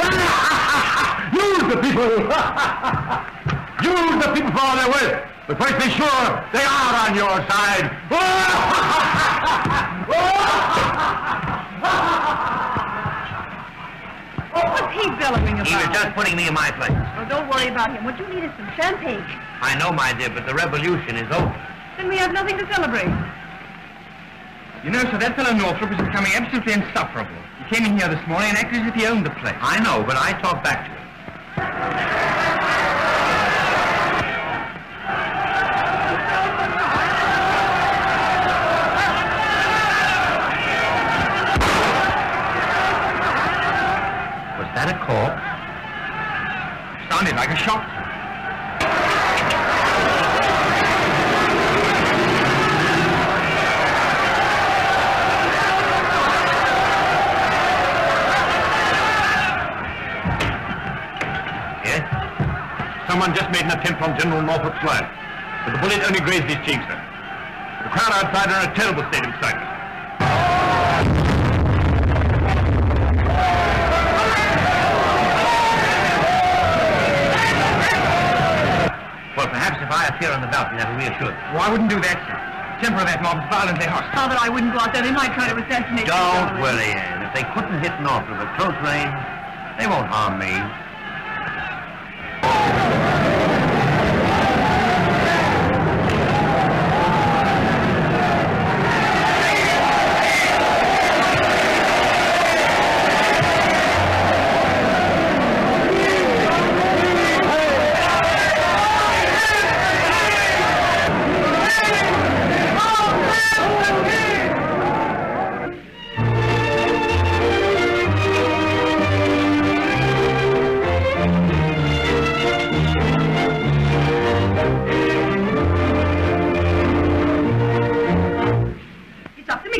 Use the people. Use the people for all they're worth. But first be sure they are on your side. Oh, he bellowing about? He was just putting me in my place. Well, don't worry about him. What you need is some champagne. I know, my dear, but the revolution is over. Then we have nothing to celebrate. You know, sir, that fellow Northrop is becoming absolutely insufferable. He came in here this morning and acted as if he owned the place. I know, but I talked back to him. Was that a corpse? Sounded like a shot. Yes? Someone just made an attempt on General Northrop's life, but the bullet only grazed his cheeks, sir. The crowd outside are in a terrible state of excitement. Well, perhaps if I appear on the balcony, that will reassure them. Oh, I wouldn't do that, sir. The temper of that mob is violently hostile. Father, I wouldn't go out there. They might try to assassinate you. Don't worry, Anne. If they couldn't hit Northrop at close range, they won't harm me.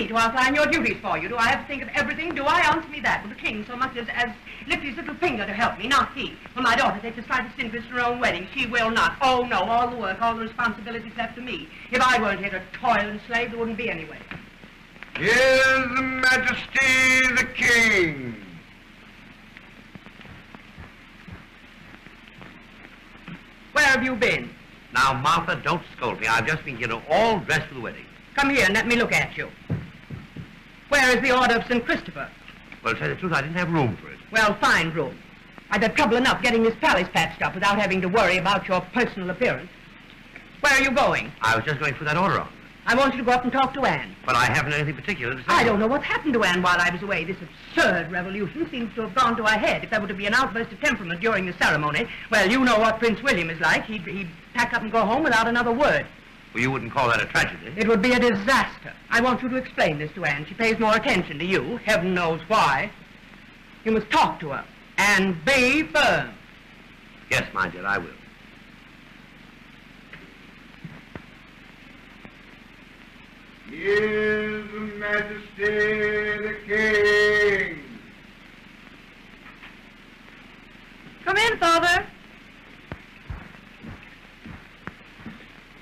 To outline your duties for you. Do I have to think of everything? Do I? Answer me that. Will the king so much as lift his little finger to help me? Not he. Will my daughter take the slightest interest in her own wedding? She will not. Oh, no. All the work, all the responsibilities left to me. If I weren't here to toil and slave, there wouldn't be any way. Here's Majesty the King. Where have you been? Now, Martha, don't scold me. I've just been here all dressed for the wedding. Come here and let me look at you. Where is the Order of St. Christopher? Well, to tell you the truth, I didn't have room for it. Well, fine room. I've had trouble enough getting this palace patched up without having to worry about your personal appearance. Where are you going? I was just going through that order on. I want you to go up and talk to Anne. But I haven't anything particular to say. I don't know what's happened to Anne while I was away. This absurd revolution seems to have gone to her head. If there were to be an outburst of temperament during the ceremony, well, you know what Prince William is like. He'd pack up and go home without another word. Well, you wouldn't call that a tragedy. It would be a disaster. I want you to explain this to Anne. She pays more attention to you. Heaven knows why. You must talk to her and be firm. Yes, my dear, I will. Here's Majesty the King. Come in, Father.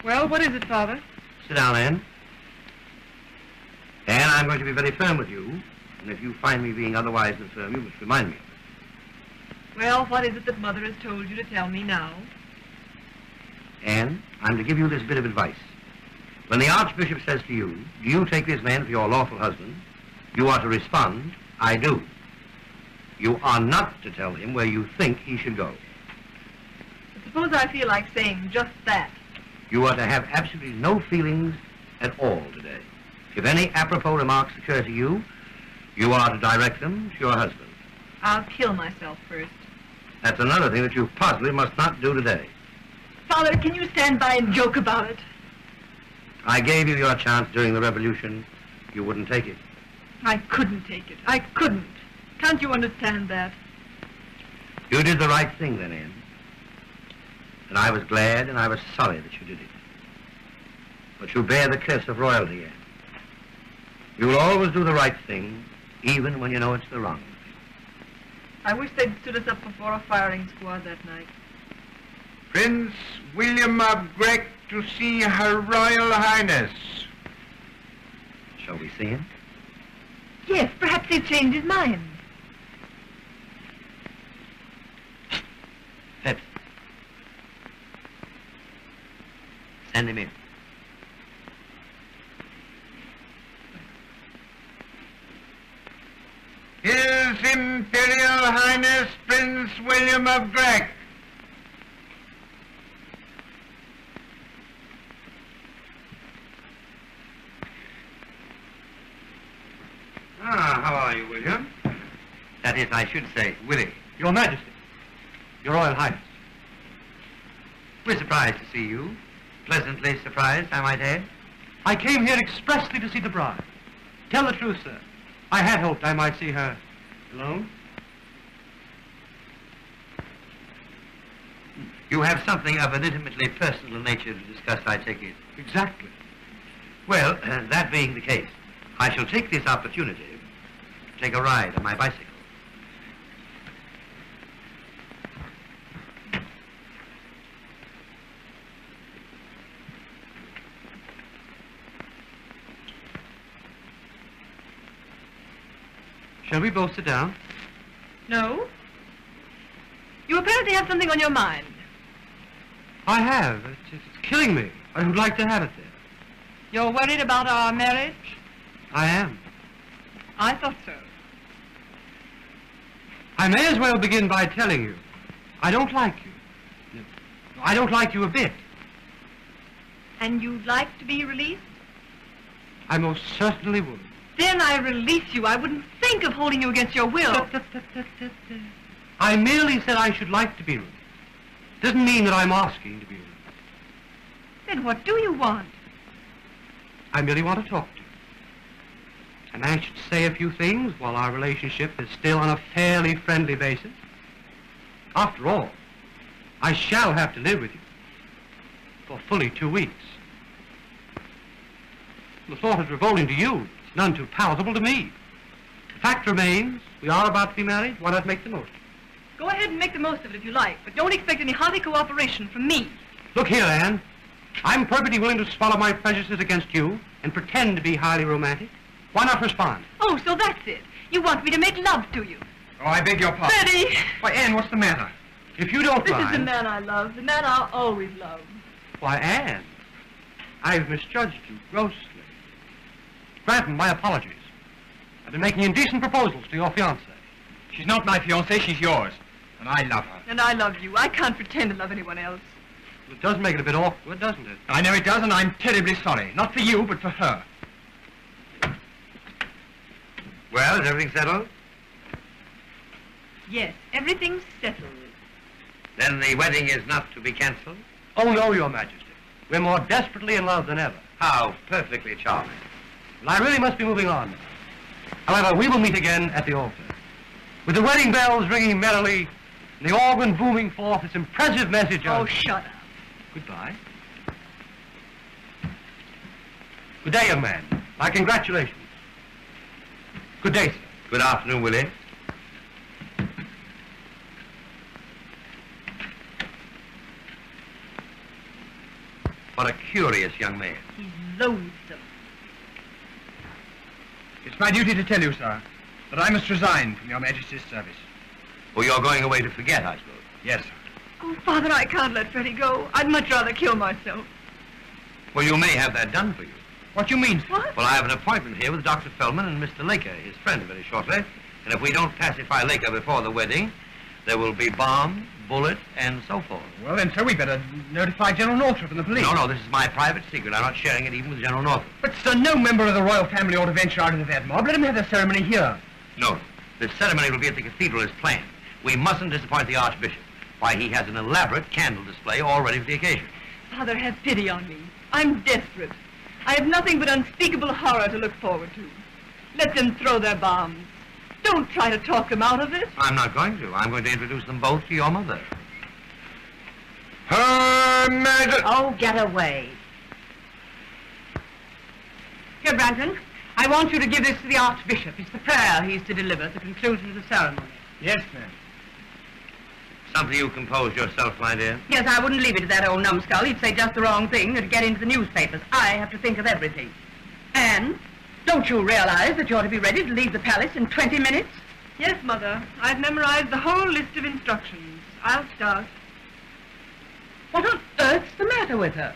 Well, what is it, Father? Sit down, Anne. Anne, I'm going to be very firm with you. And if you find me being otherwise than firm, you must remind me of it. Well, what is it that Mother has told you to tell me now? Anne, I'm to give you this bit of advice. When the Archbishop says to you, do you take this man for your lawful husband? You are to respond, I do. You are not to tell him where you think he should go. But suppose I feel like saying just that. You are to have absolutely no feelings at all today. If any apropos remarks occur to you, you are to direct them to your husband. I'll kill myself first. That's another thing that you possibly must not do today. Father, can you stand by and joke about it? I gave you your chance during the revolution. You wouldn't take it. I couldn't take it. I couldn't. Can't you understand that? You did the right thing then, Anne. And I was glad and I was sorry that you did it. But you bear the curse of royalty, Anne. You will always do the right thing, even when you know it's the wrong thing. I wish they'd stood us up before a firing squad that night. Prince William of Grec to see Her Royal Highness. Shall we see him? Yes, perhaps he'd changed his mind. Phipps. Send him in. His Imperial Highness Prince William of Grec. How are you, William? That is, I should say, Willie. Your Majesty. Your Royal Highness. We're surprised to see you. Pleasantly surprised, I might add. I came here expressly to see the bride. Tell the truth, sir. I had hoped I might see her alone. You have something of an intimately personal nature to discuss, I take it. Exactly. Well, that being the case, I shall take this opportunity to take a ride on my bicycle. Shall we both sit down? No? You apparently have something on your mind. I have. It's killing me. I would like to have it there. You're worried about our marriage? I am. I thought so. I may as well begin by telling you, I don't like you. I don't like you a bit. And you'd like to be released? I most certainly would. Then I release you. I wouldn't think of holding you against your will. I merely said I should like to be released. Doesn't mean that I'm asking to be released. Then what do you want? I merely want to talk to you. And I should say a few things while our relationship is still on a fairly friendly basis. After all, I shall have to live with you for fully 2 weeks. The thought is revolting to you. It's none too palatable to me. The fact remains, we are about to be married. Why not make the most of it? Go ahead and make the most of it if you like, but don't expect any hearty cooperation from me. Look here, Anne. I'm perfectly willing to swallow my prejudices against you and pretend to be highly romantic. Why not respond? Oh, so that's it. You want me to make love to you. Oh, I beg your pardon. Freddie! Why, Anne, what's the matter? If you don't This is mind... the man I love, the man I'll always love. Why, Anne, I've misjudged you grossly. Granton, my apologies. I've been making indecent proposals to your fiancée. She's not my fiancée, she's yours. And I love her. And I love you. I can't pretend to love anyone else. It does make it a bit awkward, doesn't it? I know it does, and I'm terribly sorry. Not for you, but for her. Well, is everything settled? Yes, everything's settled. Then the wedding is not to be cancelled? Oh, no, Your Majesty. We're more desperately in love than ever. How perfectly charming. Well, I really must be moving on now. However, we will meet again at the altar. With the wedding bells ringing merrily and the organ booming forth its impressive message of... Oh, shut up. Goodbye. Good day, young man. My congratulations. Good day, sir. Good afternoon, Willie. What a curious young man. He's lonesome. It's my duty to tell you, sir, that I must resign from your Majesty's service. Well, you're going away to forget, I suppose. Yes, sir. Oh, Father, I can't let Freddie go. I'd much rather kill myself. Well, you may have that done for you. What do you mean, sir? What? Well, I have an appointment here with Dr. Feldman and Mr. Laker, his friend, very shortly. And if we don't pacify Laker before the wedding, there will be bomb, bullet, and so forth. Well, then, sir, we better notify General Northrop and the police. No, this is my private secret. I'm not sharing it even with General Northrop. But, sir, no member of the royal family ought to venture out into that mob. Let him have the ceremony here. No, the ceremony will be at the cathedral as planned. We mustn't disappoint the Archbishop. Why, he has an elaborate candle display all ready for the occasion. Father, have pity on me. I'm desperate. I have nothing but unspeakable horror to look forward to. Let them throw their bombs. Don't try to talk them out of it. I'm not going to. I'm going to introduce them both to your mother. Her Majesty... Oh, get away. Here, Branton, I want you to give this to the Archbishop. It's the prayer he's to deliver at the conclusion of the ceremony. Yes, ma'am. Something you composed yourself, my dear. Yes, I wouldn't leave it to that old numbskull. He'd say just the wrong thing. It'd get into the newspapers. I have to think of everything. And don't you realize that you're to be ready to leave the palace in 20 minutes? Yes, Mother. I've memorized the whole list of instructions. I'll start. What on earth's the matter with her?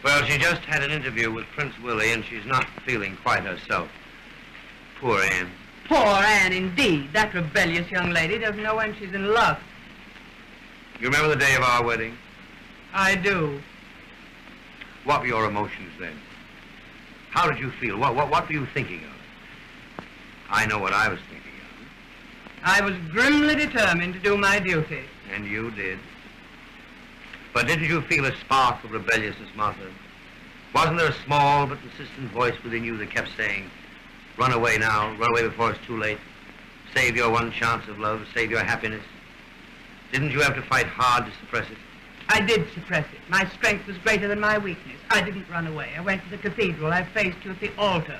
Well, she just had an interview with Prince Willie, and she's not feeling quite herself. Poor Anne. Poor Anne, indeed. That rebellious young lady doesn't know when she's in love. You remember the day of our wedding? I do. What were your emotions then? How did you feel? What were you thinking of? I know what I was thinking of. I was grimly determined to do my duty. And you did. But didn't you feel a spark of rebelliousness, Martha? Wasn't there a small but insistent voice within you that kept saying, run away now, run away before it's too late, save your one chance of love, save your happiness? Didn't you have to fight hard to suppress it? I did suppress it. My strength was greater than my weakness. I didn't run away. I went to the cathedral. I faced you at the altar.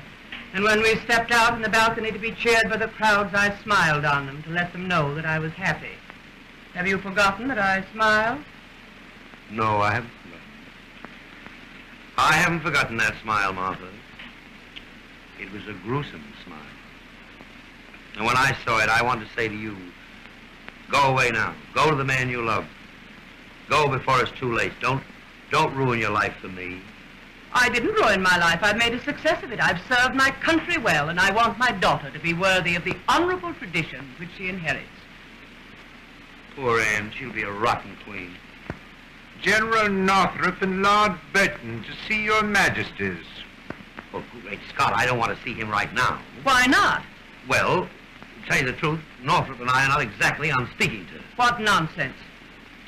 And when we stepped out in the balcony to be cheered by the crowds, I smiled on them to let them know that I was happy. Have you forgotten that I smiled? No, I haven't forgotten. I haven't forgotten that smile, Martha. It was a gruesome smile. And when I saw it, I wanted to say to you, go away now. Go to the man you love. Go before it's too late. Don't ruin your life for me. I didn't ruin my life. I've made a success of it. I've served my country well, and I want my daughter to be worthy of the honorable traditions which she inherits. Poor Anne, she'll be a rotten queen. General Northrop and Lord Burton to see your majesties. Oh, great Scott, I don't want to see him right now. Why not? Well, to tell you the truth, Northrop and I are not exactly on speaking terms. What nonsense.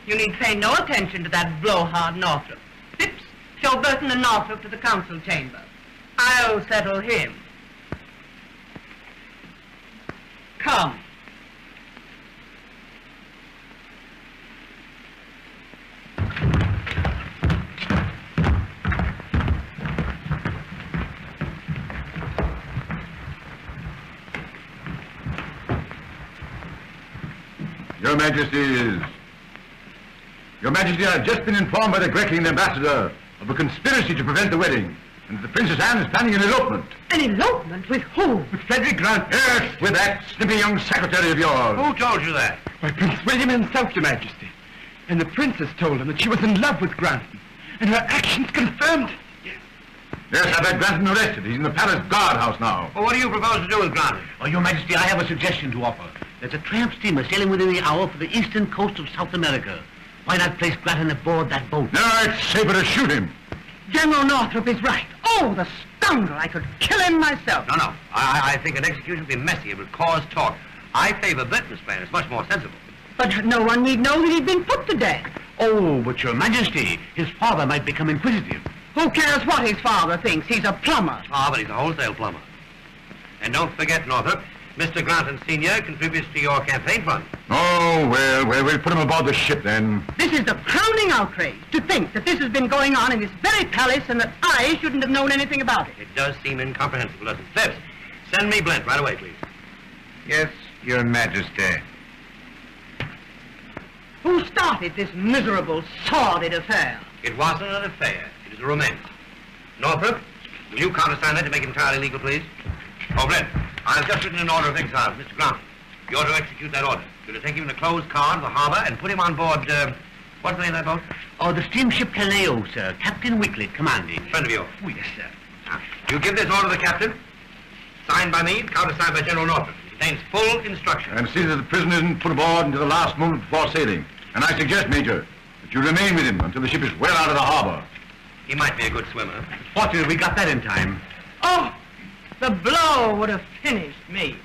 You need pay no attention to that blowhard Northrop. Phipps, show Burton and Northrop to the council chamber. I'll settle him. Come. Your Majesty, I have just been informed by the Greckian ambassador of a conspiracy to prevent the wedding, and that the Princess Anne is planning an elopement. An elopement? With who? With Frederick Grant. Yes, with that snippy young secretary of yours. Who told you that? Why, Prince William himself, Your Majesty. And the princess told him that she was in love with Granton, and her actions confirmed. Yes, I've had Granton arrested. He's in the palace guardhouse now. Well, what do you propose to do with Granton? Oh, Your Majesty, I have a suggestion to offer. There's a tramp steamer sailing within the hour for the eastern coast of South America. Why not place Granton aboard that boat? No, it's safer to shoot him. General Northrop is right. Oh, the scoundrel. I could kill him myself. No. I think an execution would be messy. It would cause talk. I favor Burton's plan. It's much more sensible. But no one need know that he'd been put to death. Oh, but Your Majesty, his father might become inquisitive. Who cares what his father thinks? He's a plumber. Ah, but he's a wholesale plumber. And don't forget, Northrop, Mr. Granton Sr. contributes to your campaign fund. Oh, well, we'll put him aboard the ship then. This is the crowning outrage, to think that this has been going on in this very palace and that I shouldn't have known anything about it. It does seem incomprehensible, doesn't it? Phipps, send me Blint right away, please. Yes, Your Majesty. Who started this miserable, sordid affair? It wasn't an affair. It is a romance. Northrop, will you countersign that to make it entirely legal, please? Oh, Blint, I've just written an order of exile for Mr. Granton. You're to execute that order. You're to take him in a closed car to the harbor and put him on board, what's the name of that boat? Oh, the steamship Calais, sir. Captain Wicklett commanding. Friend of yours. Oh, yes, sir. Now, you give this order to the captain, signed by me, countersigned by General Northrop. It contains full instructions. And see that the prisoner isn't put aboard until the last moment before sailing. And I suggest, Major, that you remain with him until the ship is well out of the harbor. He might be a good swimmer. Fortunately, we got that in time. Oh, the blow would have finished me.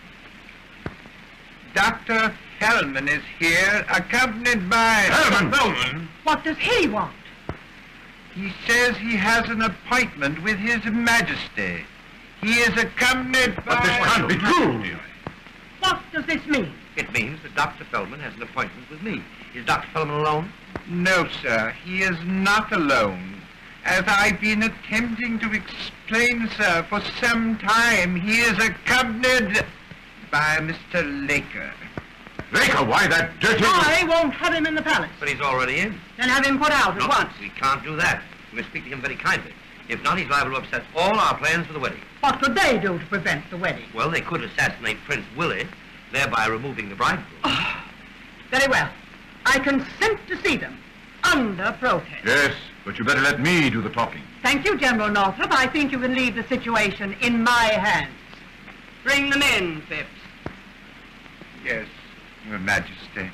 Dr. Fellman is here, accompanied by... Fellman? What does he want? He says he has an appointment with His Majesty. He is accompanied by... But this can't be true. What does this mean? It means that Dr. Feldman has an appointment with me. Is Dr. Feldman alone? No, sir, he is not alone. As I've been attempting to explain, sir, for some time, he is accompanied by Mr. Laker. Laker, why that dirty... I won't have him in the palace. But he's already in. Then have him put out No, at once. we can't do that. We must speak to him very kindly. If not, he's liable to upset all our plans for the wedding. What could they do to prevent the wedding? Well, they could assassinate Prince Willie, thereby removing the bridegroom. Very well. I consent to see them, under protest. Yes, But you better let me do the talking. Thank you, General Northrop. I think you can leave the situation in my hands. Bring them in, Phipps. Yes, Your Majesty.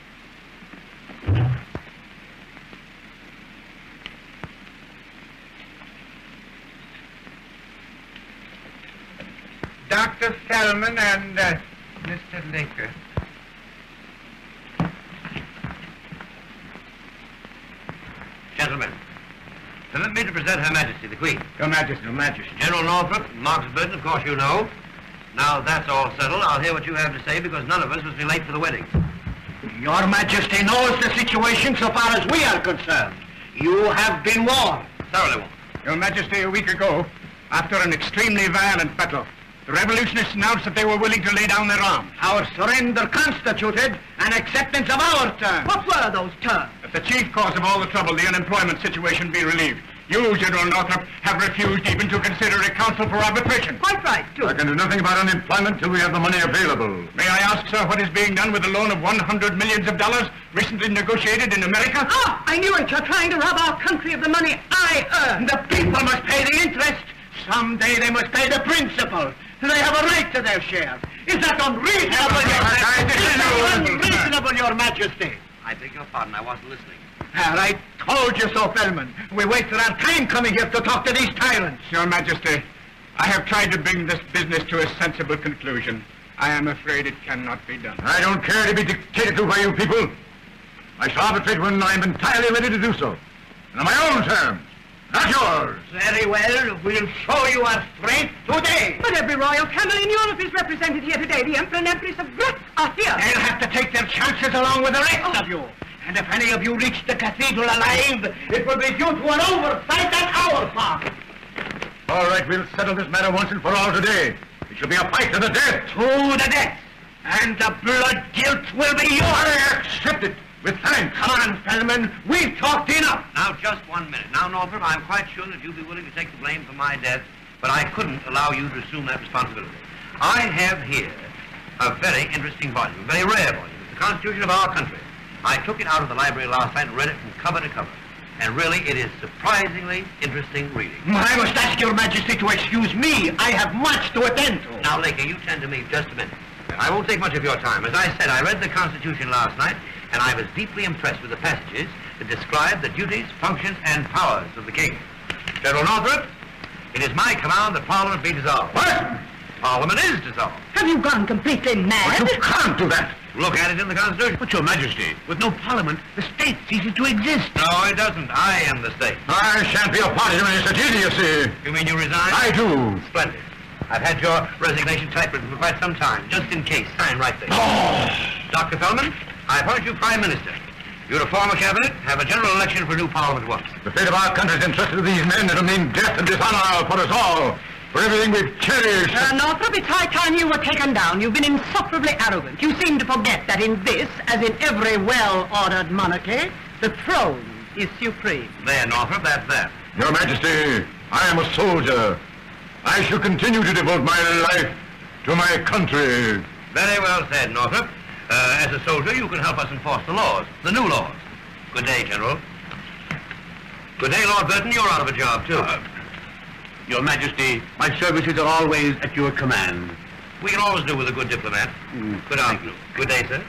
Dr. Fellman and Mr. Laker. Gentlemen, permit me to present Her Majesty, the Queen. Your Majesty, Your Majesty. General Northrop, Marks Burton, of course you know. Now that's all settled, I'll hear what you have to say because none of us was be late for the wedding. Your Majesty knows the situation so far as we are concerned. You have been warned. Thoroughly warned. Your Majesty, a week ago, after an extremely violent battle, the revolutionists announced that they were willing to lay down their arms. Our surrender constituted an acceptance of our terms. What were those terms? That the chief cause of all the trouble, the unemployment situation, be relieved. You, General Northrop, have refused even to consider a council for arbitration. Quite right, too. I can do nothing about unemployment till we have the money available. May I ask, sir, what is being done with the loan of $100 million recently negotiated in America? Ah, I knew it. You're trying to rob our country of the money I earned. The people must pay the interest. Someday they must pay the principal. They have a right to their share. Is that unreasonable, Your Majesty? Is that unreasonable, Your Majesty? I beg your pardon, I wasn't listening. I told you so, Fellman. We wasted our time coming here to talk to these tyrants. Your Majesty, I have tried to bring this business to a sensible conclusion. I am afraid it cannot be done. I don't care to be dictated to by you people. I shall arbitrate when I'm entirely ready to do so. And on my own terms, not yours. Very well. We'll show you our strength today. But every royal family in Europe is represented here today. The Emperor and Empress of Greece are here. They'll have to take their chances along with the rest of you. And if any of you reach the cathedral alive, it will be due to an oversight on our part. All right, we'll settle this matter once and for all today. It shall be a fight to the death. To the death. And the blood guilt will be yours. I accept it with thanks. Come on, Fellman. We've talked enough. Now, just 1 minute. Now, Northrop, I'm quite sure that you'd be willing to take the blame for my death, but I couldn't allow you to assume that responsibility. I have here a very interesting volume, a very rare volume. It's the Constitution of our country. I took it out of the library last night and read it from cover to cover. And really, it is surprisingly interesting reading. I must ask Your Majesty to excuse me. I have much to attend to. Now, Laker, you tend to me just a minute. I won't take much of your time. As I said, I read the Constitution last night, and I was deeply impressed with the passages that describe the duties, functions, and powers of the king. General Northrop, it is my command that Parliament be dissolved. What? Parliament is dissolved. Have you gone completely mad? You can't do that. Look at it in the Constitution. But, Your Majesty, with no Parliament, the state ceases to exist. No, it doesn't. I am the state. I shan't be a party to any such idiocy. You mean you resign? I do. Splendid. I've had your resignation typewritten for quite some time, just in case. Sign right there. Oh. Dr. Fellman, I appoint you Prime Minister. You to form a cabinet, have a general election for a new Parliament once. The fate of our country is entrusted to these men. It'll mean death and dishonor for us all. For everything we've cherished. Northrop, it's high time you were taken down. You've been insufferably arrogant. You seem to forget that in this, as in every well-ordered monarchy, the throne is supreme. There, Northrop, that's that. Your Majesty, I am a soldier. I shall continue to devote my life to my country. Very well said, Northrop. As a soldier, you can help us enforce the laws, the new laws. Good day, General. Good day, Lord Burton. You're out of a job, too. Your Majesty, my services are always at your command. We can always do with a good diplomat. Good afternoon. Good day, sir.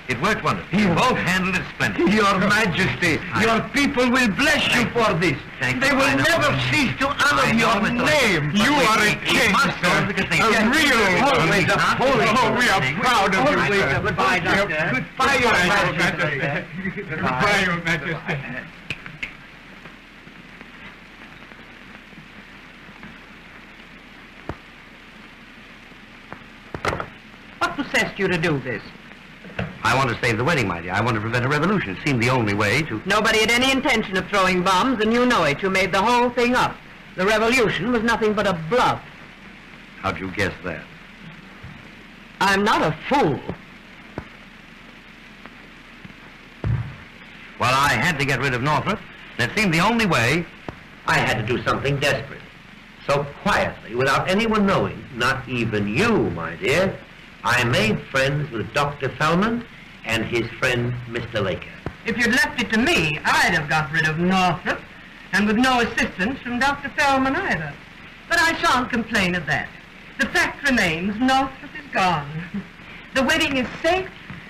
It worked wonderfully. You both handled it splendidly. Your Majesty, your people will bless you for this. Thank They you. will I know. never cease to honor your name. You are a king, sir. A real Always a holy. Oh, we are proud of you, Always sir. a goodbye, Doctor. Goodbye, Your Majesty. Goodbye, Your Majesty. What possessed you to do this? I want to save the wedding, my dear. I want to prevent a revolution. It seemed the only way to... Nobody had any intention of throwing bombs, and you know it. You made the whole thing up. The revolution was nothing but a bluff. How'd you guess that? I'm not a fool. Well, I had to get rid of Northrop, and it seemed the only way. I had to do something desperate. So quietly, without anyone knowing, not even you, my dear, I made friends with Dr. Fellman and his friend, Mr. Laker. If you'd left it to me, I'd have got rid of Northrop, and with no assistance from Dr. Feldman either. But I shan't complain of that. The fact remains, Northrop is gone. The wedding is safe,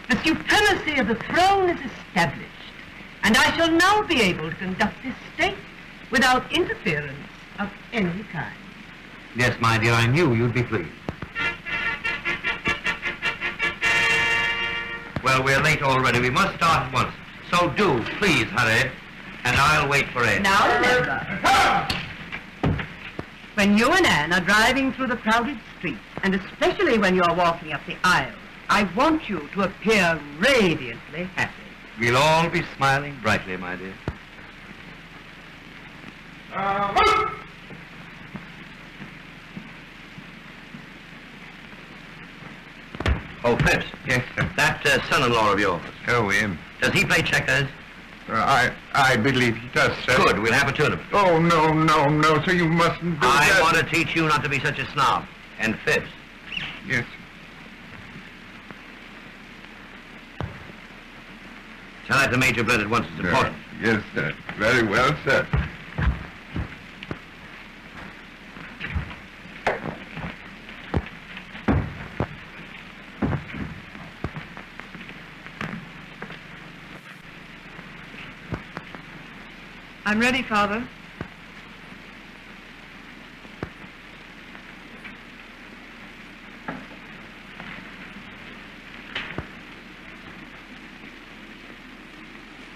the supremacy of the throne is established, and I shall now be able to conduct this state without interference of any kind. Yes, my dear, I knew you'd be pleased. Well, we're late already. We must start at once. So do, please, hurry, and I'll wait for Ed. Now remember, when you and Anne are driving through the crowded streets, and especially when you're walking up the aisle, I want you to appear radiantly happy. We'll all be smiling brightly, my dear. Oh, Phipps. Yes, sir. That son-in-law of yours, Oh, him. does he play checkers? I believe he does, sir. Good, we'll have a tournament. Oh, no, sir, you mustn't do I that. want to teach you not to be such a snob. And Phipps, Yes, tell that to Major Blend at once. It's sir. important. Yes, sir. Very well, sir. I'm ready, Father.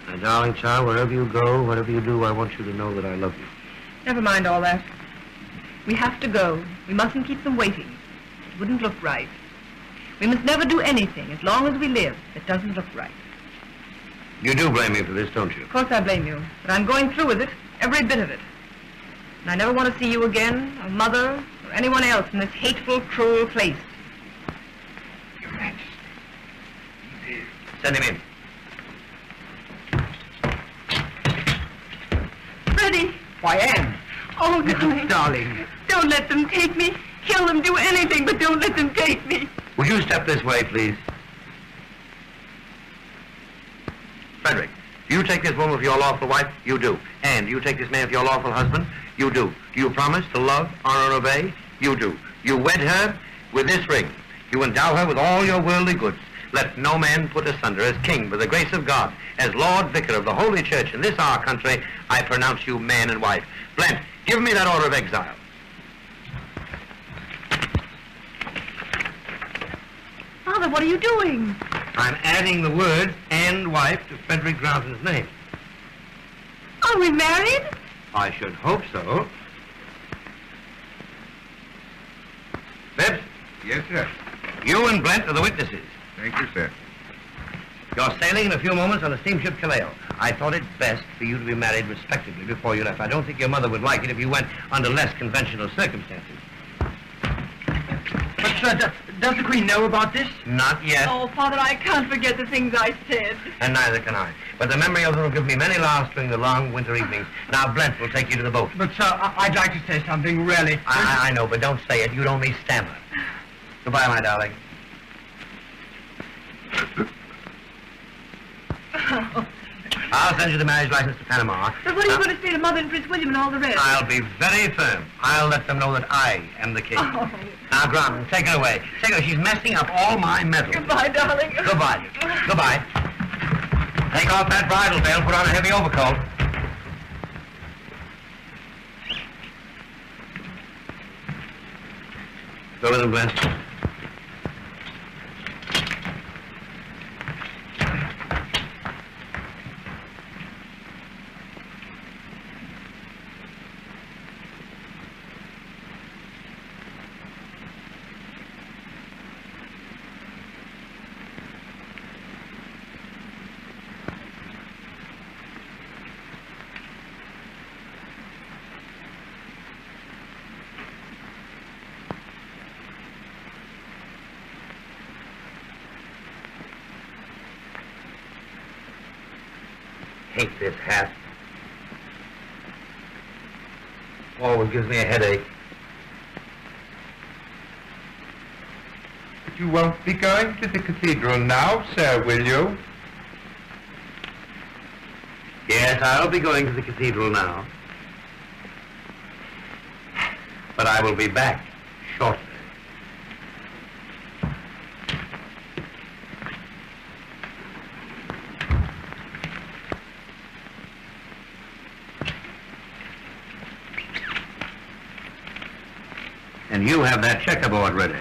My darling child, wherever you go, whatever you do, I want you to know that I love you. Never mind all that. We have to go. We mustn't keep them waiting. It wouldn't look right. We must never do anything, as long as we live, that doesn't look right. You do blame me for this, don't you? Of course I blame you, but I'm going through with it, every bit of it. And I never want to see you again, or Mother, or anyone else in this hateful, cruel place. Your Majesty. Send him in. Freddie! Why, Anne. Oh, darling. Darling. Don't let them take me. Kill them, do anything, but don't let them take me. Would you step this way, please? Frederick, do you take this woman for your lawful wife? You do. And do you take this man for your lawful husband? You do. Do you promise to love, honor, and obey? You do. You wed her with this ring. You endow her with all your worldly goods. Let no man put asunder. As king, by the grace of God, as Lord Vicar of the Holy Church in this our country, I pronounce you man and wife. Blent, give me that order of exile. Father, what are you doing? I'm adding the word and wife to Frederick Groundson's name. Are we married? I should hope so. Phipps, Yes, sir. you and Blent are the witnesses. Thank you, sir. You're sailing in a few moments on the steamship Callao. I thought it best for you to be married respectably before you left. I don't think your mother would like it if you went under less conventional circumstances. But, sir, does the Queen know about this? Not yet, Oh, Father, I can't forget the things I said. and neither can I. But the memory of them will give me many laughs during the long winter evenings. Now, Blent will take you to the boat. But, sir, I'd like to say something, really. I know, but don't say it. You'd only stammer. Goodbye, my darling. I'll send you the marriage license to Panama. But what are you going to say to Mother and Prince William and all the rest? I'll be very firm. I'll let them know that I am the king. Oh. Now, Grant, take her away. Take her. She's messing up all my medals. Goodbye, darling. Goodbye. Goodbye. Take off that bridle veil. Put on a heavy overcoat. Go with him, Blent. Hate this hat. Always gives me a headache. But You won't be going to the cathedral now, sir, will you? Yes, I'll be going to the cathedral now. But I will be back shortly. And you have that checkerboard ready.